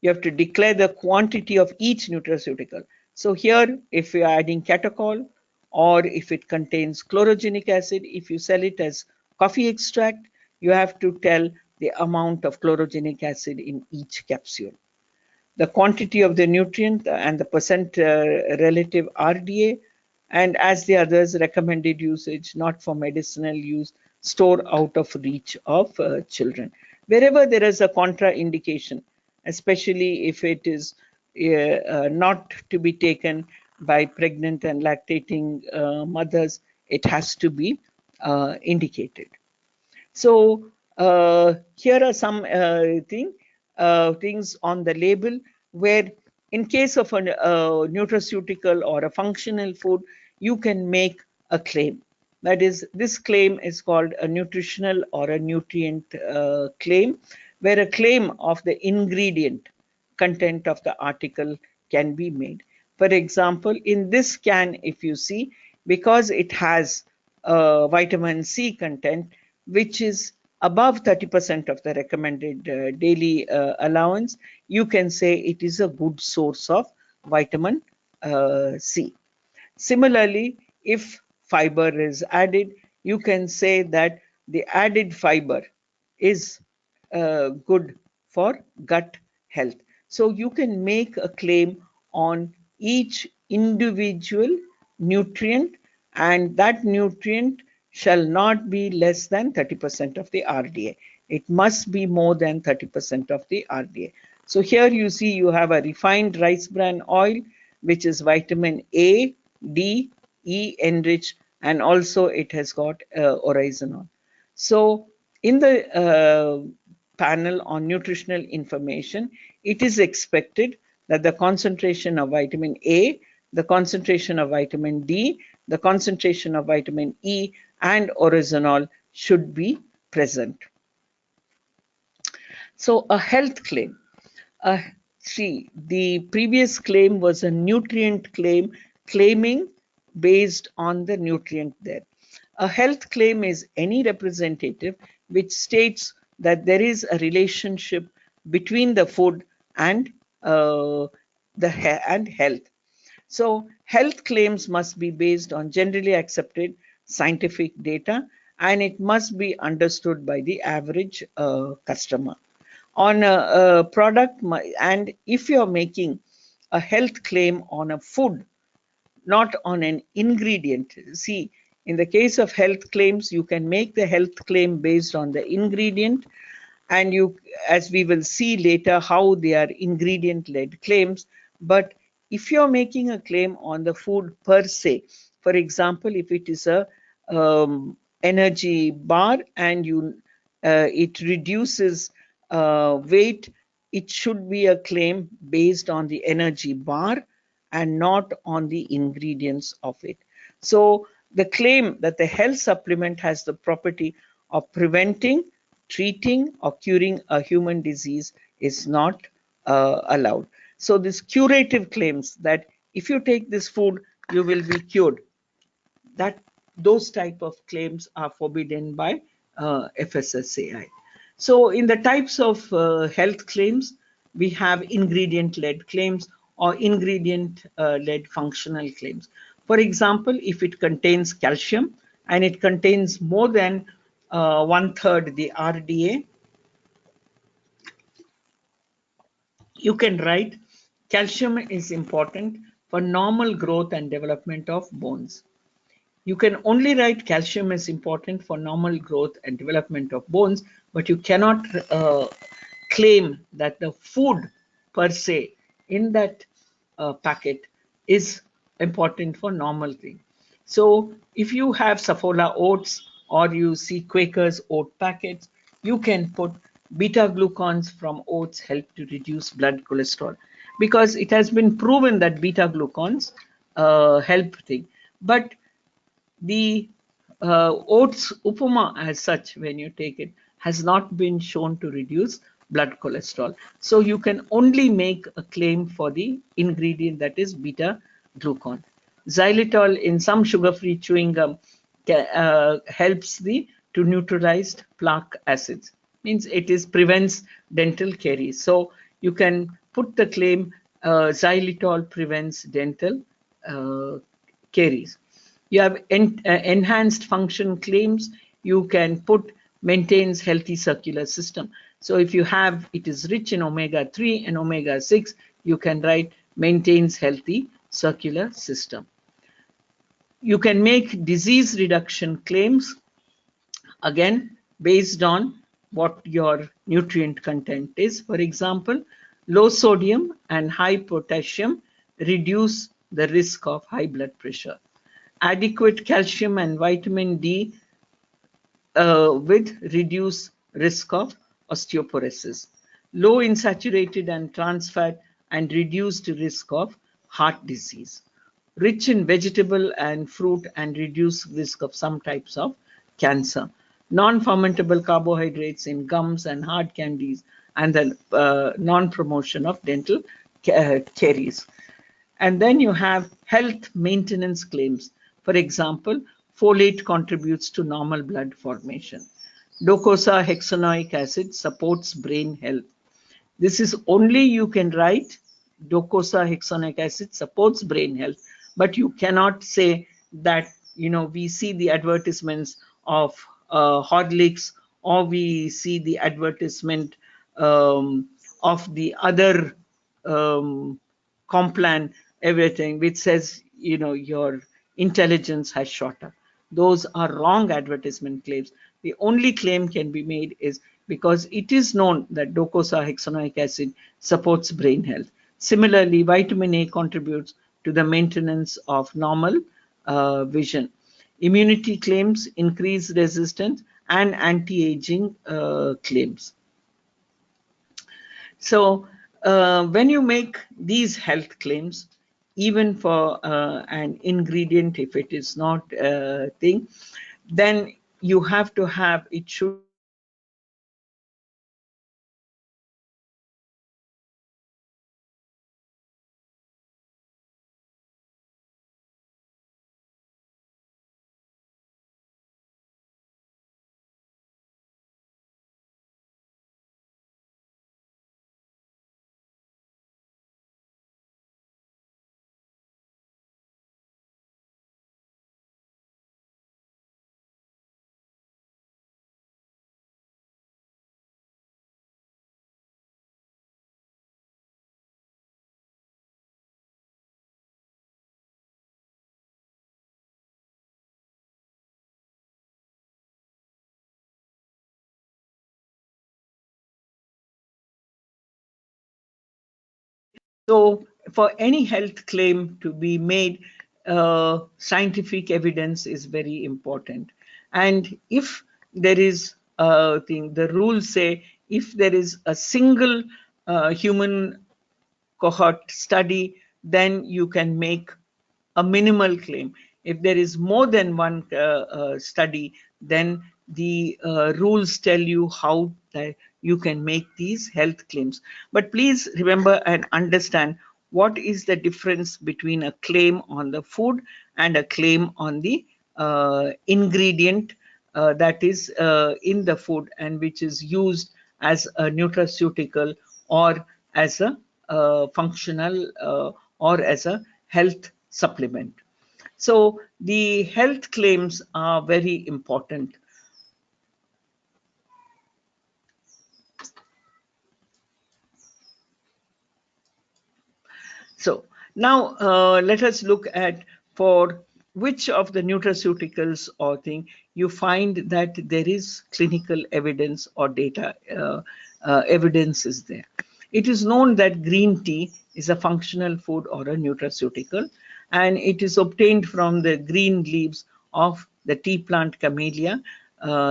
You have to declare the quantity of each nutraceutical. So here, if you are adding catechol, or if it contains chlorogenic acid, if you sell it as coffee extract, you have to tell the amount of chlorogenic acid in each capsule, the quantity of the nutrient and the percent relative RDA, and as the others, recommended usage, not for medicinal use, store out of reach of children. Wherever there is a contraindication, especially if it is not to be taken by pregnant and lactating mothers, it has to be indicated. So here are some things on the label where, in case of a nutraceutical or a functional food, you can make a claim. That is, this claim is called a nutritional or a nutrient claim, where a claim of the ingredient content of the article can be made. For example, in this can, if you see, because it has vitamin C content, which is above 30% of the recommended daily allowance, you can say it is a good source of vitamin C. Similarly, if fiber is added, you can say that the added fiber is good for gut health. So you can make a claim on each individual nutrient, and that nutrient shall not be less than 30% of the RDA. It must be more than 30% of the RDA. So here you see you have a refined rice bran oil, which is vitamin A, D, E enriched, and also it has got oryzanol. So in the panel on nutritional information, it is expected that the concentration of vitamin A, the concentration of vitamin D, the concentration of vitamin E, and oryzanol should be present. So a health claim. Uh, See, the previous claim was a nutrient claim, claiming based on the nutrient there. A health claim is any representative which states that there is a relationship between the food and and health. So health claims must be based on generally accepted scientific data, and it must be understood by the average customer on a product. And if you're making a health claim on a food, not on an ingredient. See, in the case of health claims, you can make the health claim based on the ingredient, and you, as we will see later, how they are ingredient led claims. But if you're making a claim on the food per se, for example, if it is a energy bar and it reduces weight, it should be a claim based on the energy bar and not on the ingredients of it. So the claim that the health supplement has the property of preventing, treating, or curing a human disease is not allowed. So these curative claims that if you take this food, you will be cured, that those type of claims are forbidden by FSSAI. So in the types of health claims, we have ingredient-led claims or ingredient-led functional claims. For example, if it contains calcium and it contains more than one-third the RDA, you can write calcium is important for normal growth and development of bones. You can only write calcium is important for normal growth and development of bones, but you cannot claim that the food per se in that packet is important for normal thing. So if you have Saffola oats or you see Quaker's oat packets, you can put beta glucans from oats help to reduce blood cholesterol, because it has been proven that beta glucans help thing. But the oats upama as such, when you take it, has not been shown to reduce blood cholesterol. So you can only make a claim for the ingredient that is beta glucan. Xylitol in some sugar-free chewing gum helps to neutralize plaque acids. Means it is prevents dental caries. So you can put the claim xylitol prevents dental caries. You have enhanced function claims. You can put maintains healthy circular system. So if you have, it is rich in omega-3 and omega-6, you can write maintains healthy circular system. You can make disease reduction claims, again, based on what your nutrient content is. For example, low sodium and high potassium reduce the risk of high blood pressure. Adequate calcium and vitamin D with reduced risk of osteoporosis. Low in saturated and trans fat and reduced risk of heart disease. Rich in vegetable and fruit and reduced risk of some types of cancer. Non-fermentable carbohydrates in gums and hard candies, and the non-promotion of dental caries. And then you have health maintenance claims. For example, folate contributes to normal blood formation. Docosahexaenoic acid supports brain health. This is only you can write docosahexaenoic acid supports brain health, but you cannot say that, we see the advertisements of Horlicks, or we see the advertisement of the other Complan, everything, which says, your intelligence has shot up. Those are wrong advertisement claims. The only claim can be made is because it is known that docosahexaenoic acid supports brain health. Similarly, vitamin A contributes to the maintenance of normal vision. Immunity claims, increased resistance, and anti-aging claims. So when you make these health claims, even for an ingredient, if it is not a thing, then you have to have, it should be so for any health claim to be made, scientific evidence is very important. And if there is a thing, the rules say if there is a single human cohort study, then you can make a minimal claim. If there is more than one study, then the rules tell you how you can make these health claims. But please remember and understand what is the difference between a claim on the food and a claim on the ingredient that is in the food and which is used as a nutraceutical or as a functional or as a health supplement. So the health claims are very important. So now let us look at for which of the nutraceuticals or thing you find that there is clinical evidence or data evidence is there. It is known that green tea is a functional food or a nutraceutical, and it is obtained from the green leaves of the tea plant Camellia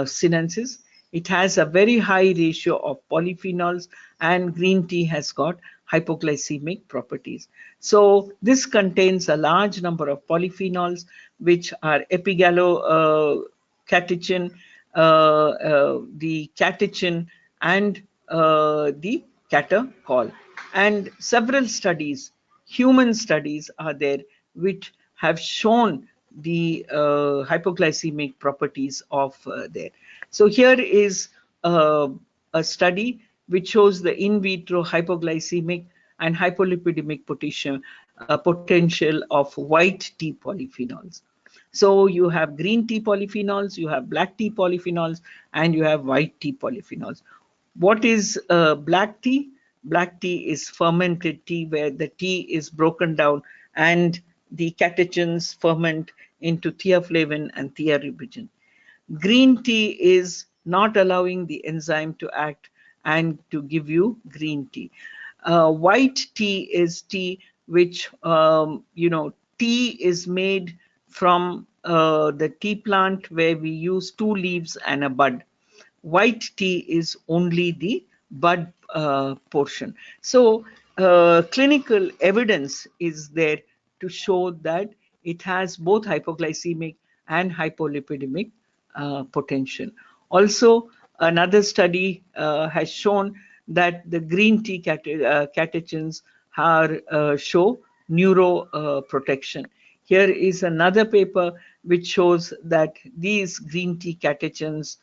sinensis. It has a very high ratio of polyphenols, and green tea has got hypoglycemic properties. So this contains a large number of polyphenols, which are epigallocatechin, the catechin, and the catechol. And several studies, human studies are there, which have shown the hypoglycemic properties of there. So here is a study which shows the in vitro hypoglycemic and hypolipidemic potential of white tea polyphenols. So you have green tea polyphenols, you have black tea polyphenols, and you have white tea polyphenols. What is black tea? Black tea is fermented tea where the tea is broken down and the catechins ferment into theaflavin and thearubicin. Green tea is not allowing the enzyme to act and to give you green tea. White tea is tea which, tea is made from the tea plant where we use two leaves and a bud. White tea is only the bud portion. So clinical evidence is there to show that it has both hypoglycemic and hypolipidemic potential. Also, another study has shown that the green tea catechins are show neuroprotection. Here is another paper which shows that these green tea catechins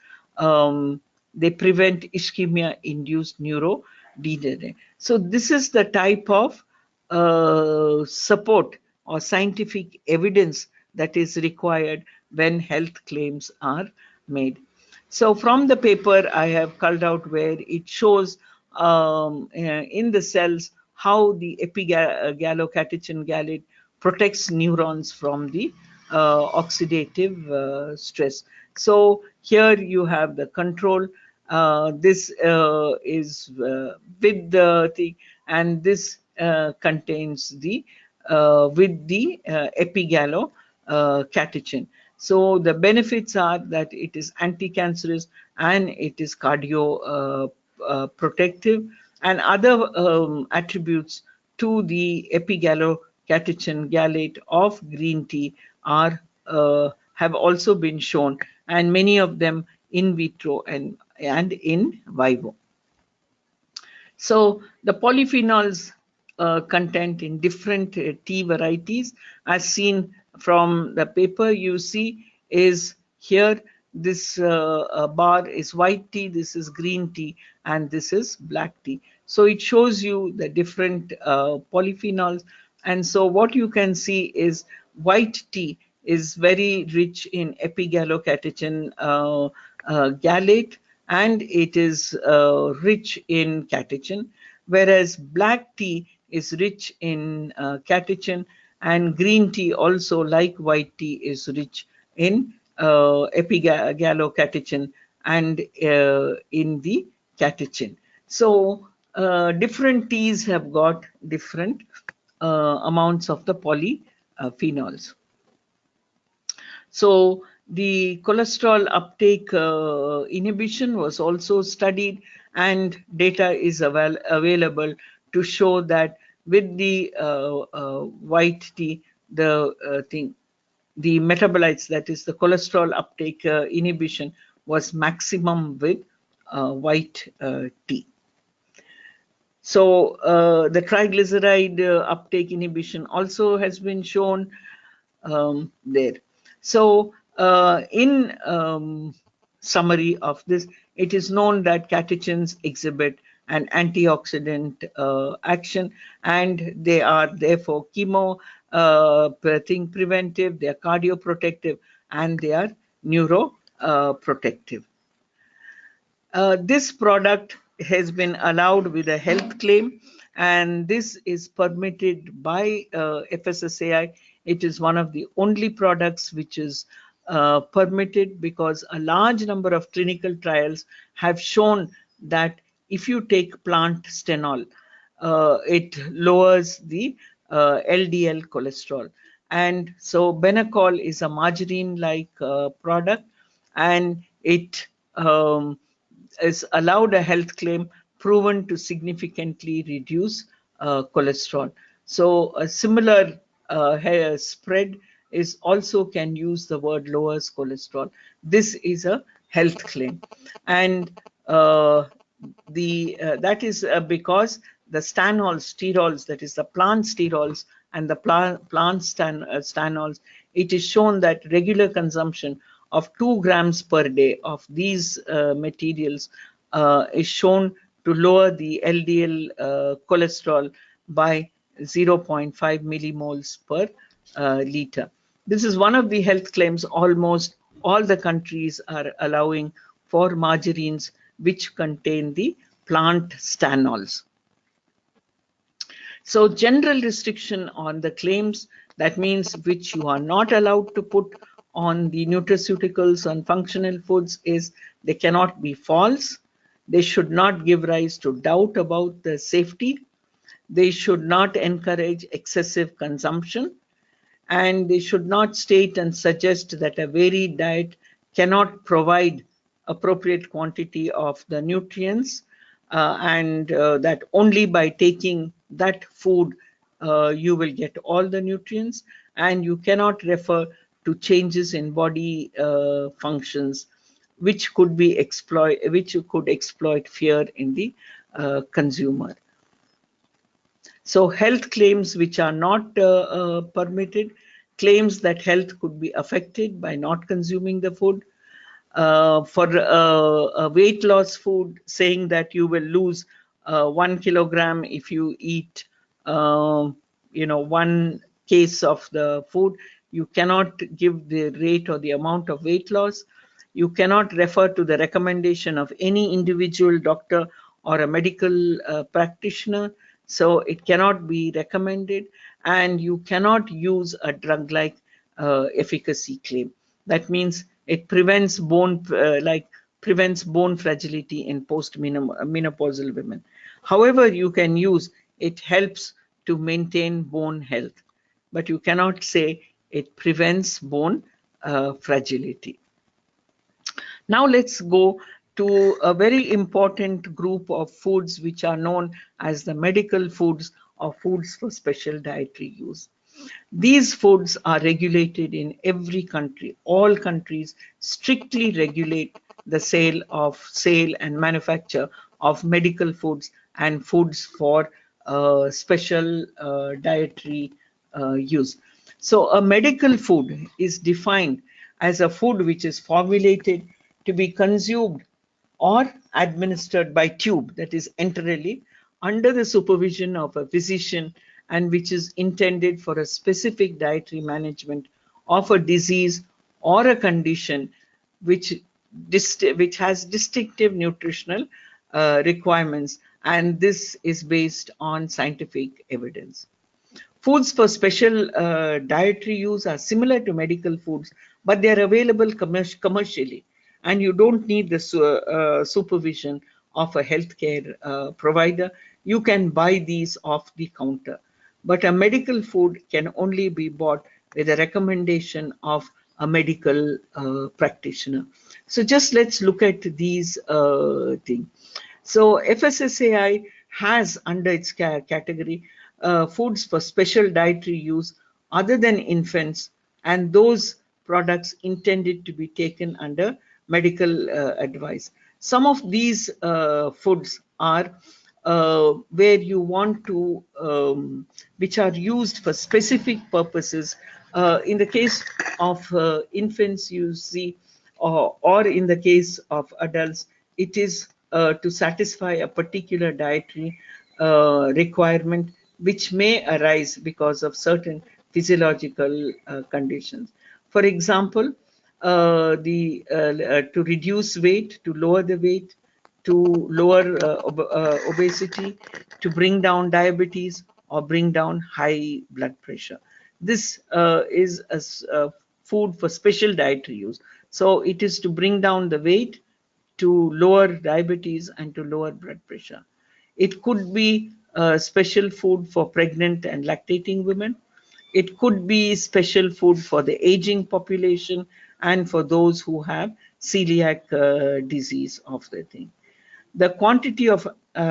they prevent ischemia-induced neurodegeneration. So this is the type of support or scientific evidence that is required when health claims are made. So from the paper, I have culled out where it shows in the cells how the epigallocatechin gallate protects neurons from the oxidative stress. So here you have the control. This is with the thing, and this contains the with the epigallocatechin. So the benefits are that it is anti-cancerous and it is cardio protective, and other attributes to the epigallocatechin gallate of green tea are have also been shown, and many of them in vitro and in vivo. So the polyphenols content in different tea varieties, as seen from the paper, you see is here this bar is white tea, this is green tea, and this is black tea. So it shows you the different polyphenols. And so what you can see is white tea is very rich in epigallocatechin gallate, and it is rich in catechin, whereas black tea is rich in catechin, and green tea also, like white tea, is rich in epigallocatechin and in the catechin. So different teas have got different amounts of the polyphenols. So the cholesterol uptake inhibition was also studied, and data is available to show that with the white tea, the metabolites, that is the cholesterol uptake inhibition, was maximum with white tea. So the triglyceride uptake inhibition also has been shown there. So in summary of this, it is known that catechins exhibit an antioxidant action, and they are therefore chemo preventive, they are cardioprotective, and they are neuroprotective. This product has been allowed with a health claim, and this is permitted by FSSAI. It is one of the only products which is permitted because a large number of clinical trials have shown that if you take plant stenol, it lowers the LDL cholesterol. And so Benecol is a margarine-like product, and it is allowed a health claim proven to significantly reduce cholesterol. So a similar spread is also can use the word lowers cholesterol. This is a health claim, and that is because the stanols, that is the plant sterols and the plant stanols, it is shown that regular consumption of 2 grams per day of these materials is shown to lower the LDL cholesterol by 0.5 millimoles per liter. This is one of the health claims almost all the countries are allowing for margarines which contain the plant stanols. So general restriction on the claims, that means which you are not allowed to put on the nutraceuticals and functional foods, is they cannot be false, they should not give rise to doubt about the safety, they should not encourage excessive consumption, and they should not state and suggest that a varied diet cannot provide appropriate quantity of the nutrients, and that only by taking that food you will get all the nutrients, and you cannot refer to changes in body functions which could exploit fear in the consumer. So health claims which are not permitted, claims that health could be affected by not consuming the food. For a weight loss food, saying that you will lose 1 kilogram if you eat one case of the food. You cannot give the rate or the amount of weight loss. You cannot refer to the recommendation of any individual doctor or a medical practitioner, so it cannot be recommended. And you cannot use a drug like efficacy claim. That means it prevents bone fragility in post-menopausal women. However, you can use it helps to maintain bone health, but you cannot say it prevents bone fragility. Now let's go to a very important group of foods which are known as the medical foods or foods for special dietary use. These foods are regulated in every country. All countries strictly regulate the sale and manufacture of medical foods and foods for special dietary use. So a medical food is defined as a food which is formulated to be consumed or administered by tube, that is enterally, under the supervision of a physician, and which is intended for a specific dietary management of a disease or a condition which has distinctive nutritional requirements, and this is based on scientific evidence. Foods for special dietary use are similar to medical foods, but they are available commercially, and you don't need the supervision of a healthcare provider. You can buy these off the counter. But a medical food can only be bought with a recommendation of a medical practitioner. So just let's look at these things. So FSSAI has under its category foods for special dietary use other than infants, and those products intended to be taken under medical advice. Some of these foods are where you want to, which are used for specific purposes. In the case of infants, you see, or in the case of adults, it is to satisfy a particular dietary requirement which may arise because of certain physiological conditions. For example, to reduce weight, to lower the weight, to lower obesity, to bring down diabetes, or bring down high blood pressure. This is a food for special dietary use. So it is to bring down the weight, to lower diabetes, and to lower blood pressure. It could be special food for pregnant and lactating women. It could be special food for the aging population and for those who have celiac disease of the thing. The quantity of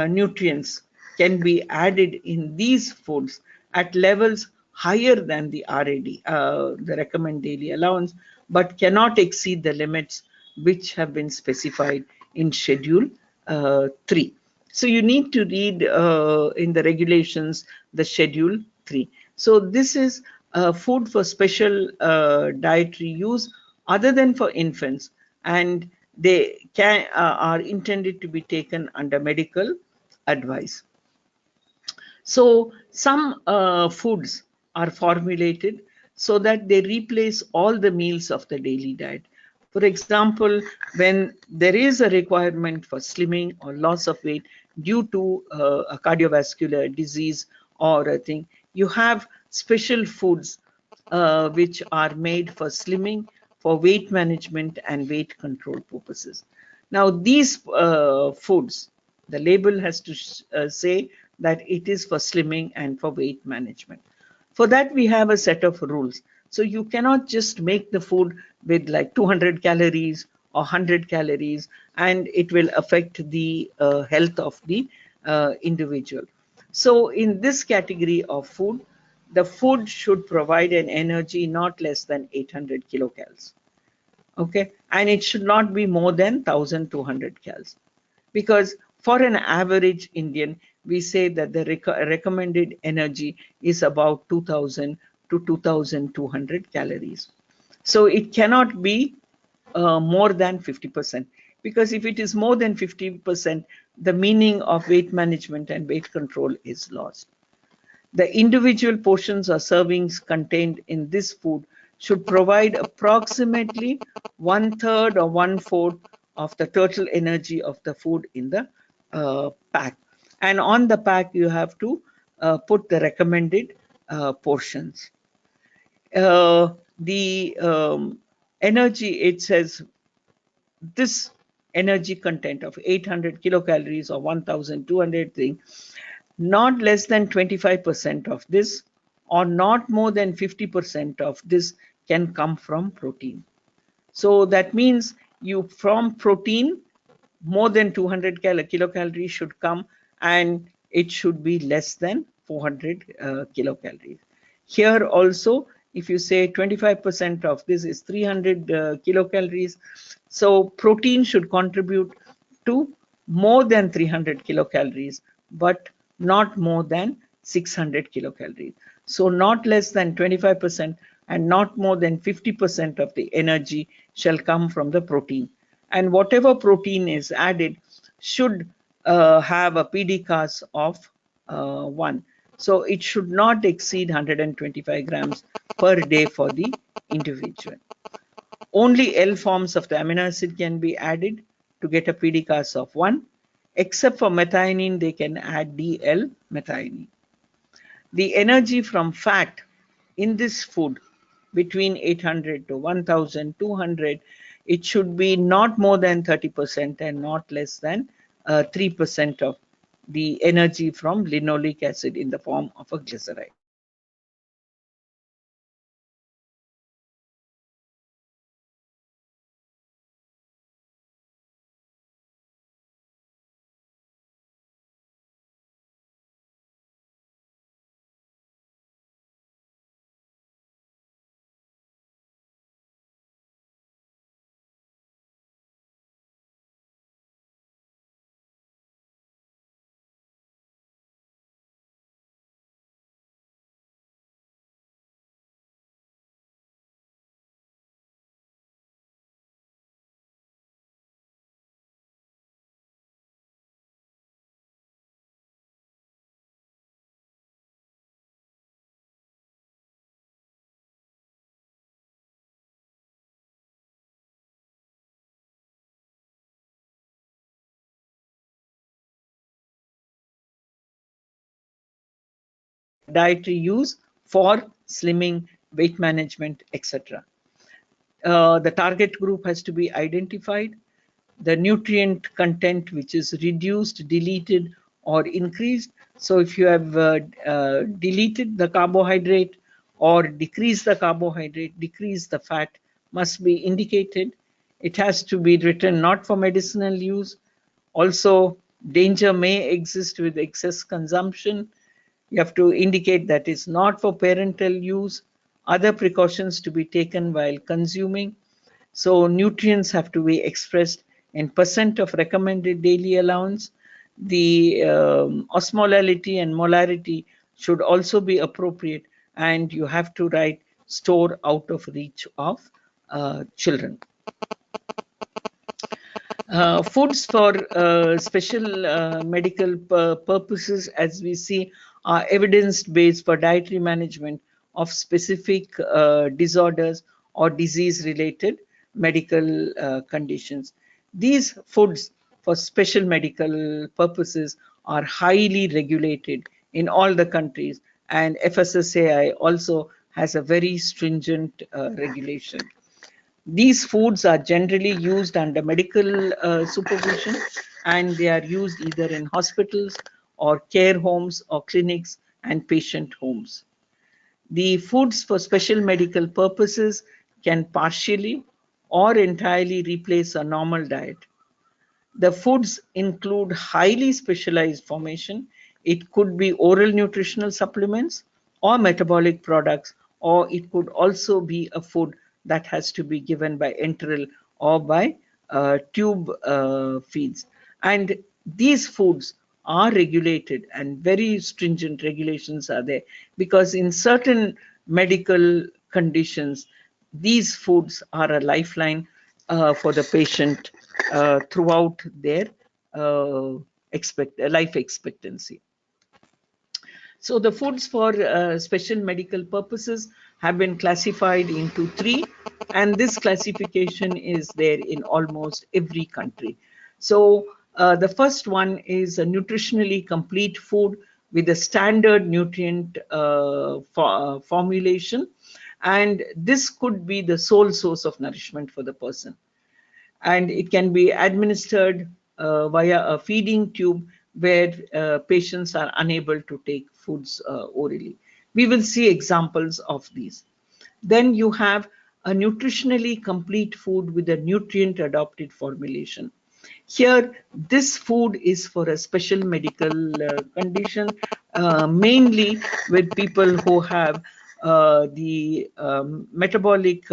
nutrients can be added in these foods at levels higher than the RAD, the recommended daily allowance, but cannot exceed the limits which have been specified in Schedule 3. So you need to read in the regulations the Schedule 3. So this is food for special dietary use other than for infants, and they are intended to be taken under medical advice. So some foods are formulated so that they replace all the meals of the daily diet. For example, when there is a requirement for slimming or loss of weight due to a cardiovascular disease or a thing, you have special foods which are made for slimming, for weight management and weight control purposes. Now these foods, the label has to say that it is for slimming and for weight management. For that we have a set of rules. So you cannot just make the food with like 200 calories or 100 calories and it will affect the health of the individual. So in this category of food, the food should provide an energy not less than 800 kilocalories. Okay, and it should not be more than 1200 calories, because for an average Indian we say that the recommended energy is about 2000 to 2200 calories. So it cannot be more than 50%, because if it is more than 50%, the meaning of weight management and weight control is lost. The individual portions or servings contained in this food should provide approximately 1/3 or 1/4 of the total energy of the food in the pack. And on the pack, you have to put the recommended portions. The energy, it says this energy content of 800 kilocalories or 1200 thing, not less than 25% of this or not more than 50% of this can come from protein. So that means you from protein more than 200 kilocalories should come, and it should be less than 400 kilocalories. Here also, if you say 25% of this is 300 kilocalories, so protein should contribute to more than 300 kilocalories, but not more than 600 kilocalories. So not less than 25% and not more than 50% of the energy shall come from the protein. And whatever protein is added should have a PDCAS of 1. So it should not exceed 125 grams per day for the individual. Only L forms of the amino acid can be added to get a PDCAS of 1. Except for methionine, they can add DL methionine. The energy from fat in this food between 800 to 1200, it should be not more than 30% and not less than 3% of the energy from linoleic acid in the form of a glyceride. Dietary use for slimming, weight management, etc. The target group has to be identified. The nutrient content which is reduced, deleted, or increased. So if you have deleted the carbohydrate or decreased the carbohydrate, decreased the fat, must be indicated. It has to be written not for medicinal use. Also, danger may exist with excess consumption. You have to indicate that it's not for parental use. Other precautions to be taken while consuming. So nutrients have to be expressed in percent of recommended daily allowance. The osmolality and molarity should also be appropriate, and you have to write store out of reach of children. Foods for special medical purposes, as we see, are evidence-based for dietary management of specific disorders or disease-related medical conditions. These foods for special medical purposes are highly regulated in all the countries, and FSSAI also has a very stringent regulation. These foods are generally used under medical supervision, and they are used either in hospitals or care homes or clinics and patient homes. The foods for special medical purposes can partially or entirely replace a normal diet. The foods include highly specialized formation. It could be oral nutritional supplements or metabolic products, or it could also be a food that has to be given by enteral or by tube feeds. And these foods are regulated, and very stringent regulations are there, because in certain medical conditions, these foods are a lifeline for the patient throughout their life expectancy. So the foods for special medical purposes have been classified into three, and this classification is there in almost every country. So the first one is a nutritionally complete food with a standard nutrient formulation, and this could be the sole source of nourishment for the person, and it can be administered via a feeding tube where patients are unable to take foods orally. We will see examples of these. Then you have a nutritionally complete food with a nutrient adapted formulation. Here, this food is for a special medical condition, mainly with people who have the metabolic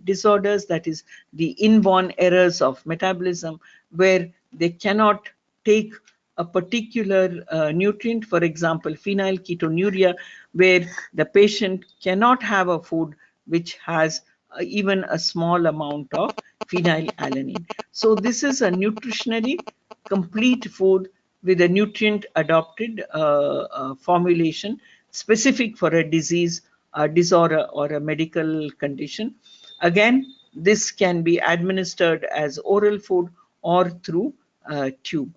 disorders, that is, the inborn errors of metabolism, where they cannot take a particular nutrient, for example, phenylketonuria, where the patient cannot have a food which has even a small amount of phenylalanine. So this is a nutritionally complete food with a nutrient adapted formulation specific for a disease, a disorder, or a medical condition. Again, this can be administered as oral food or through a tube.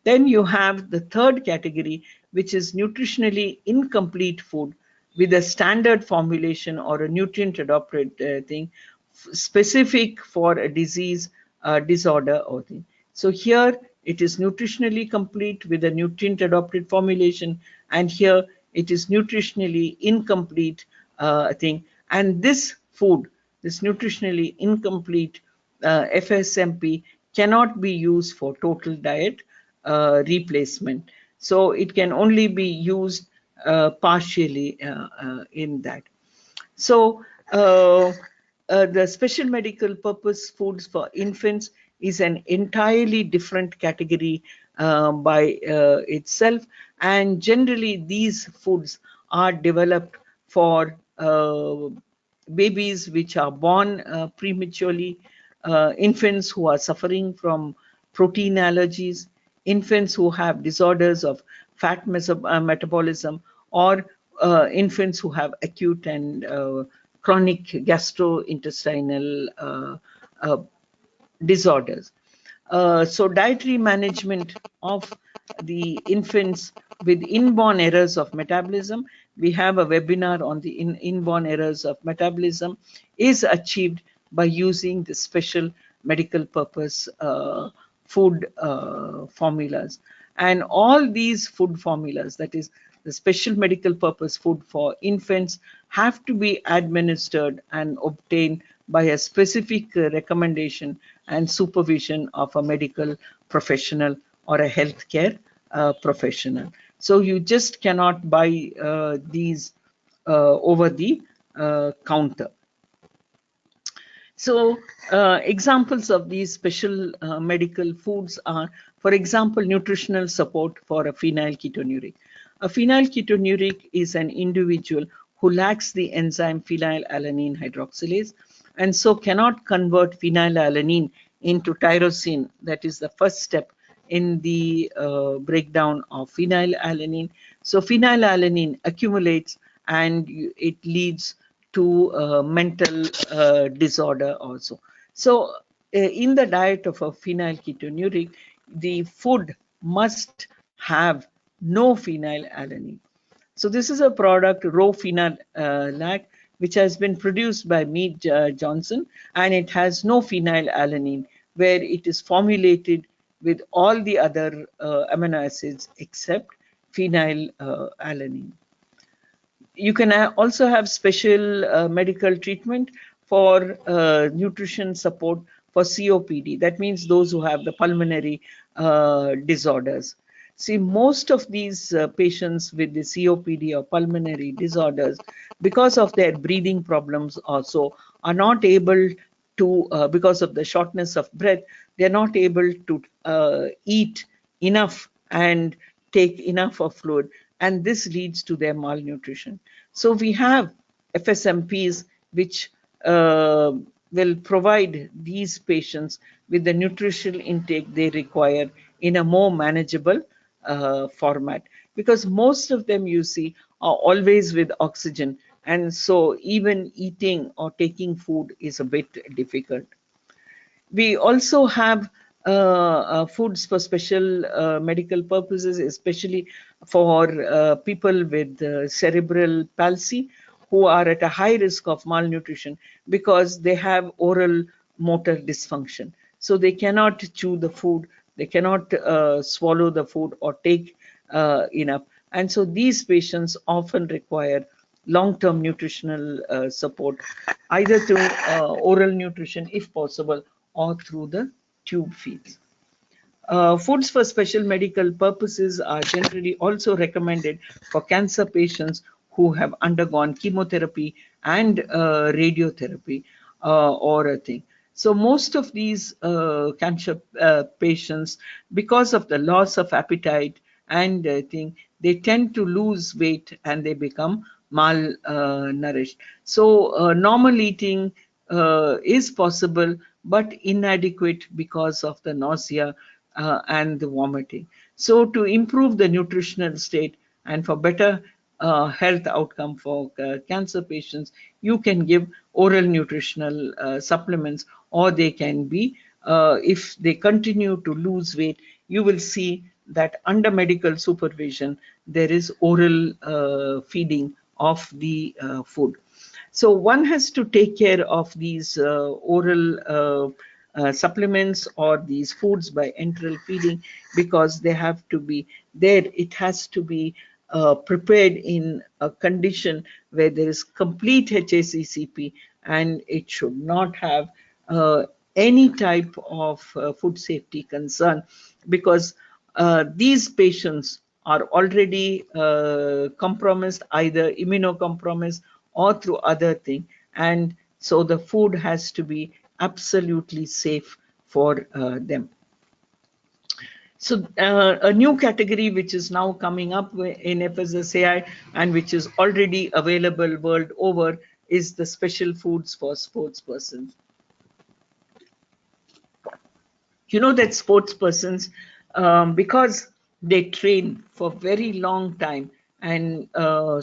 Then you have the third category, which is nutritionally incomplete food with a standard formulation or a nutrient adapted thing specific for a disease, disorder, or thing. So here it is nutritionally complete with a nutrient adapted formulation, and here it is nutritionally incomplete thing. And this food, this nutritionally incomplete FSMP, cannot be used for total diet replacement. So it can only be used partially in that. So the special medical purpose foods for infants is an entirely different category by itself, and generally these foods are developed for babies which are born prematurely, infants who are suffering from protein allergies, infants who have disorders of fat metabolism, or infants who have acute and chronic gastrointestinal uh, disorders. So dietary management of the infants with inborn errors of metabolism, we have a webinar on the inborn errors of metabolism, is achieved by using the special medical purpose food formulas. And all these food formulas, that is the special medical purpose food for infants, have to be administered and obtained by a specific recommendation and supervision of a medical professional or a healthcare professional. So you just cannot buy these over the counter. So examples of these special medical foods are, for example, nutritional support for a phenylketonuria. A phenylketonuria is an individual who lacks the enzyme phenylalanine hydroxylase and so cannot convert phenylalanine into tyrosine. That is the first step in the breakdown of phenylalanine. So phenylalanine accumulates and it leads to mental disorder also. So in the diet of a phenylketonuria, the food must have no phenylalanine. So this is a product, raw phenolac, which has been produced by Mead Johnson, and it has no phenylalanine, where it is formulated with all the other amino acids except phenylalanine. You can also have special medical treatment for nutrition support for COPD. That means those who have the pulmonary disorders. See, most of these patients with the COPD or pulmonary disorders, because of their breathing problems also, are not able to, because of the shortness of breath, they're not able to eat enough and take enough of fluid, and this leads to their malnutrition. So we have FSMPs which will provide these patients with the nutritional intake they require in a more manageable format. because most of them, you see, are always with oxygen, and so even eating or taking food is a bit difficult. We also have foods for special medical purposes, especially for people with cerebral palsy who are at a high risk of malnutrition because they have oral motor dysfunction. So they cannot chew the food, they cannot swallow the food or take enough. And so these patients often require long-term nutritional support, either through oral nutrition if possible, or through the tube feeds. Foods for special medical purposes are generally also recommended for cancer patients who have undergone chemotherapy and radiotherapy or a thing. So most of these cancer patients, because of the loss of appetite and thing, they tend to lose weight and they become malnourished. So normal eating is possible, but inadequate because of the nausea and the vomiting. So to improve the nutritional state and for better health outcome for cancer patients, you can give oral nutritional supplements, or they can be, if they continue to lose weight, you will see that under medical supervision, there is oral feeding of the food. So one has to take care of these oral supplements or these foods by enteral feeding, because they have to be there. It has to be prepared in a condition where there is complete HACCP, and it should not have any type of food safety concern, because these patients are already compromised, either immunocompromised or through other thing, and so the food has to be absolutely safe for them. So a new category which is now coming up in FSSAI and which is already available world over is the special foods for sports persons. You know that sports persons, because they train for very long time and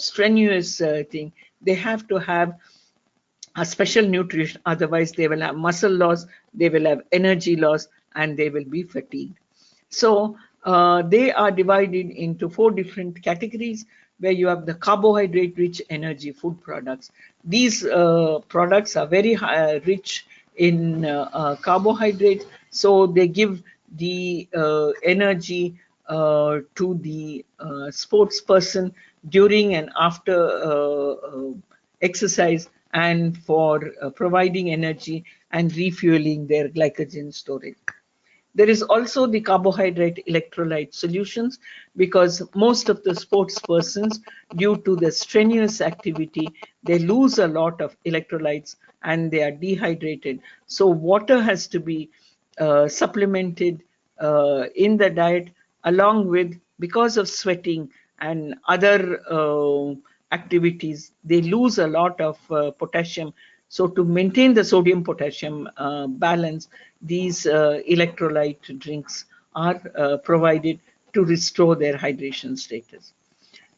strenuous thing, they have to have a special nutrition, otherwise they will have muscle loss, they will have energy loss, and they will be fatigued. So they are divided into 4 different categories, where you have the carbohydrate rich energy food products. These products are very rich in carbohydrates, so they give the energy to the sports person during and after exercise, and for providing energy and refueling their glycogen storage. There is also the carbohydrate electrolyte solutions, because most of the sports persons, due to the strenuous activity, they lose a lot of electrolytes and they are dehydrated. So water has to be supplemented in the diet, along with, because of sweating and other activities, they lose a lot of potassium. So to maintain the sodium potassium balance, these electrolyte drinks are provided to restore their hydration status.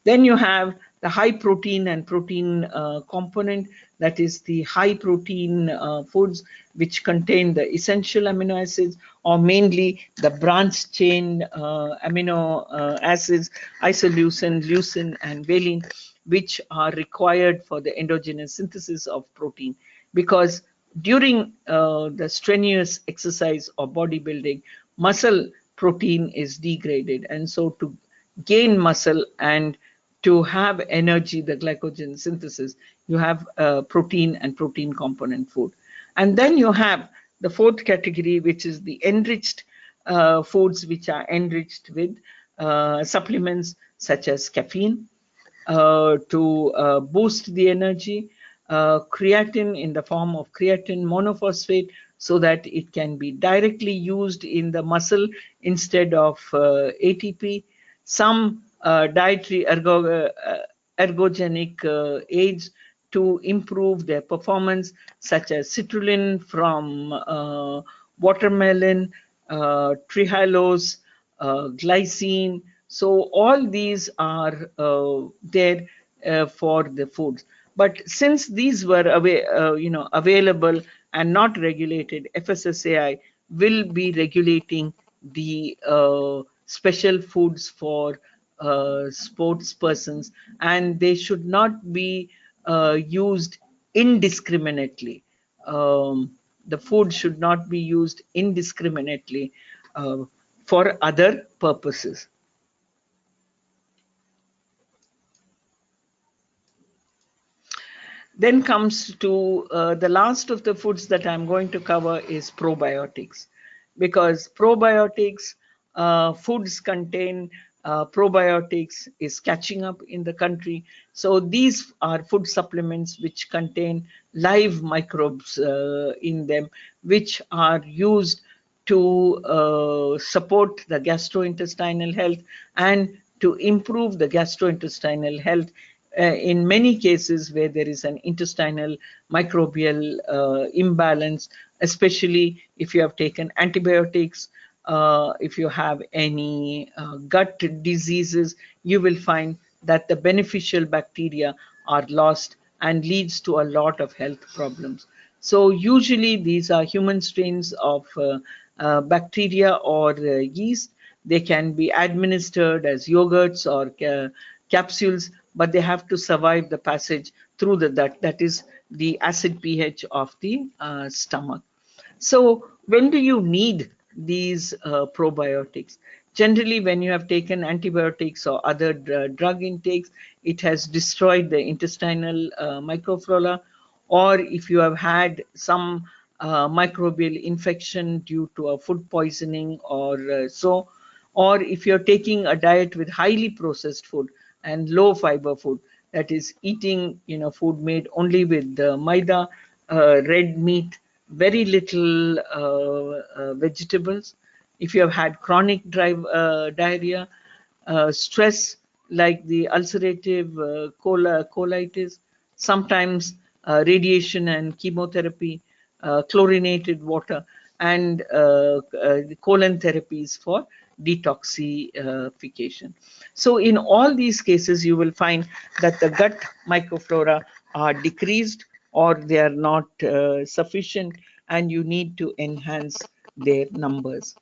Then you have the high protein and protein component, that is the high protein foods which contain the essential amino acids, or mainly the branched chain amino acids, isoleucine, leucine, and valine, which are required for the endogenous synthesis of protein. Because during the strenuous exercise or bodybuilding, muscle protein is degraded, and so to gain muscle and to have energy, the glycogen synthesis, you have protein and protein component food. And then you have the 4th category, which is the enriched foods, which are enriched with supplements such as caffeine to boost the energy, creatine in the form of creatine monophosphate, so that it can be directly used in the muscle instead of ATP. Some dietary ergogenic aids to improve their performance, such as citrulline from watermelon, trehalose, glycine, So all these are there for the foods. But since these were available and not regulated, FSSAI will be regulating the special foods for sports persons, and they should not be used indiscriminately. The food should not be used indiscriminately uh, for other purposes. Then comes to the last of the foods that I'm going to cover is probiotics, because probiotics foods contain probiotics is catching up in the country. So these are food supplements which contain live microbes in them, which are used to support the gastrointestinal health and to improve the gastrointestinal health in many cases where there is an intestinal microbial imbalance, especially if you have taken antibiotics, if you have any gut diseases, you will find that the beneficial bacteria are lost and leads to a lot of health problems. So usually these are human strains of bacteria or yeast. They can be administered as yogurts or capsules, but they have to survive the passage through the gut, that is the acid pH of the stomach. So when do you need these probiotics? Generally, when you have taken antibiotics or other drug intakes, it has destroyed the intestinal microflora, or if you have had some microbial infection due to a food poisoning or or if you're taking a diet with highly processed food and low fiber food, that is eating food made only with maida, red meat, very little vegetables. If you have had chronic diarrhea, stress like the ulcerative colitis, sometimes radiation and chemotherapy, chlorinated water, and colon therapies for detoxification. So in all these cases, you will find that the gut microflora are decreased or they are not sufficient, and you need to enhance their numbers.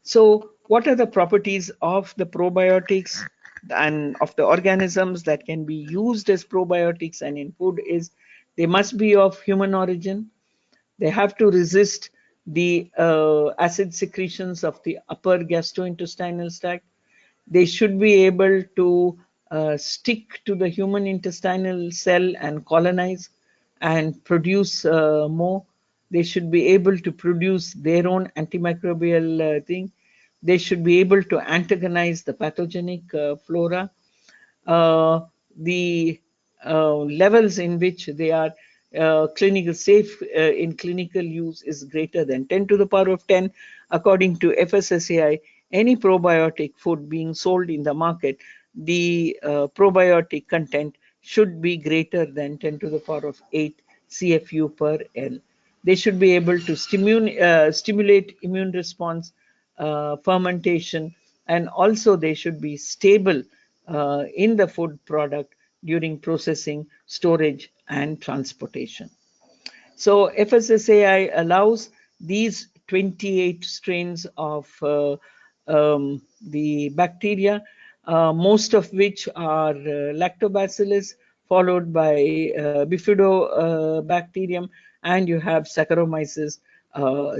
So what are the properties of the probiotics and of the organisms that can be used as probiotics and in food is they must be of human origin. They have to resist the acid secretions of the upper gastrointestinal tract. They should be able to stick to the human intestinal cell and colonize and produce more. They should be able to produce their own antimicrobial thing. They should be able to antagonize the pathogenic flora. uh, the levels in which they are clinical safe in clinical use is greater than 10 to the power of 10. According to FSSAI, any probiotic food being sold in the market, the probiotic content should be greater than 10 to the power of 8 CFU per L. They should be able to stimulate immune response, fermentation, and also they should be stable in the food product during processing, storage, and transportation. So FSSAI allows these 28 strains of the bacteria, most of which are lactobacillus, followed by bifidobacterium, and you have Saccharomyces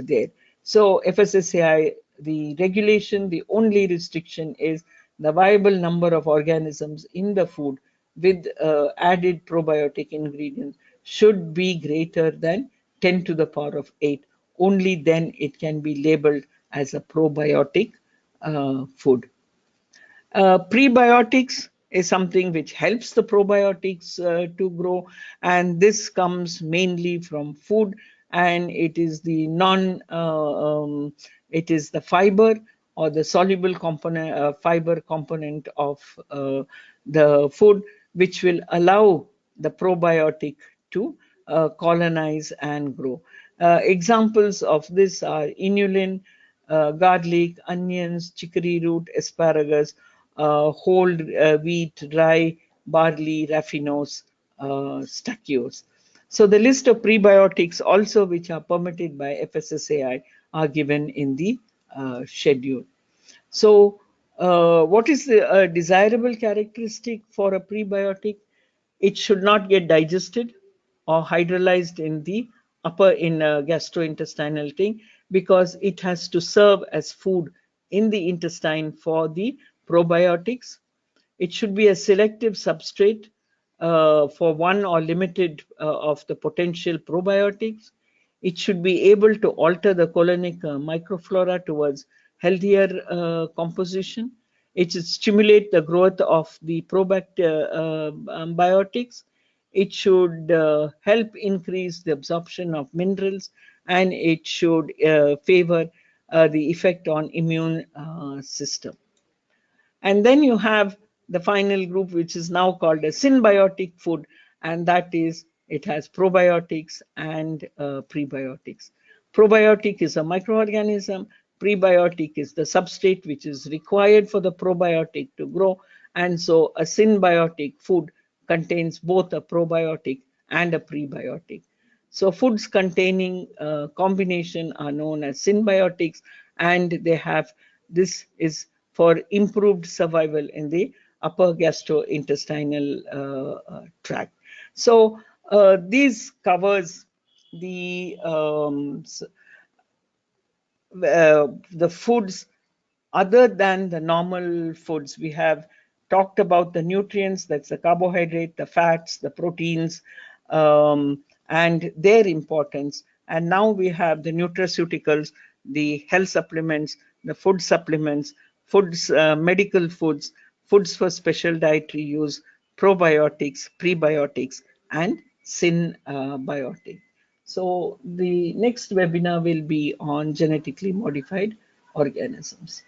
there. So FSSAI, the regulation, the only restriction is the viable number of organisms in the food with added probiotic ingredients should be greater than 10 to the power of 8. Only then it can be labeled as a probiotic food. Prebiotics is something which helps the probiotics to grow, and this comes mainly from food, and it is the it is the fiber or the soluble component, fiber component of the food, which will allow the probiotic to colonize and grow. Examples of this are inulin, garlic, onions, chicory root, asparagus, whole wheat, rye, barley, raffinose, stachyos. So the list of prebiotics also which are permitted by FSSAI are given in the schedule. So what is the desirable characteristic for a prebiotic? It should not get digested or hydrolyzed in the upper in gastrointestinal thing, because it has to serve as food in the intestine for the probiotics. It should be a selective substrate for one or limited of the potential probiotics. It should be able to alter the colonic microflora towards healthier composition. It should stimulate the growth of the probiotics. It should help increase the absorption of minerals, and it should favor the effect on immune system. And then you have the final group, which is now called a symbiotic food, and that is it has probiotics and prebiotics. Probiotic is a microorganism, prebiotic is the substrate which is required for the probiotic to grow, and so a symbiotic food contains both a probiotic and a prebiotic. So foods containing combination are known as symbiotics, and they have this is for improved survival in the upper gastrointestinal tract. So these covers the the foods other than the normal foods. We have talked about the nutrients, that's the carbohydrate, the fats, the proteins, and their importance. And now we have the nutraceuticals, the health supplements, the food supplements, foods, medical foods, foods for special dietary use, probiotics, prebiotics, and synbiotic. So the next webinar will be on genetically modified organisms.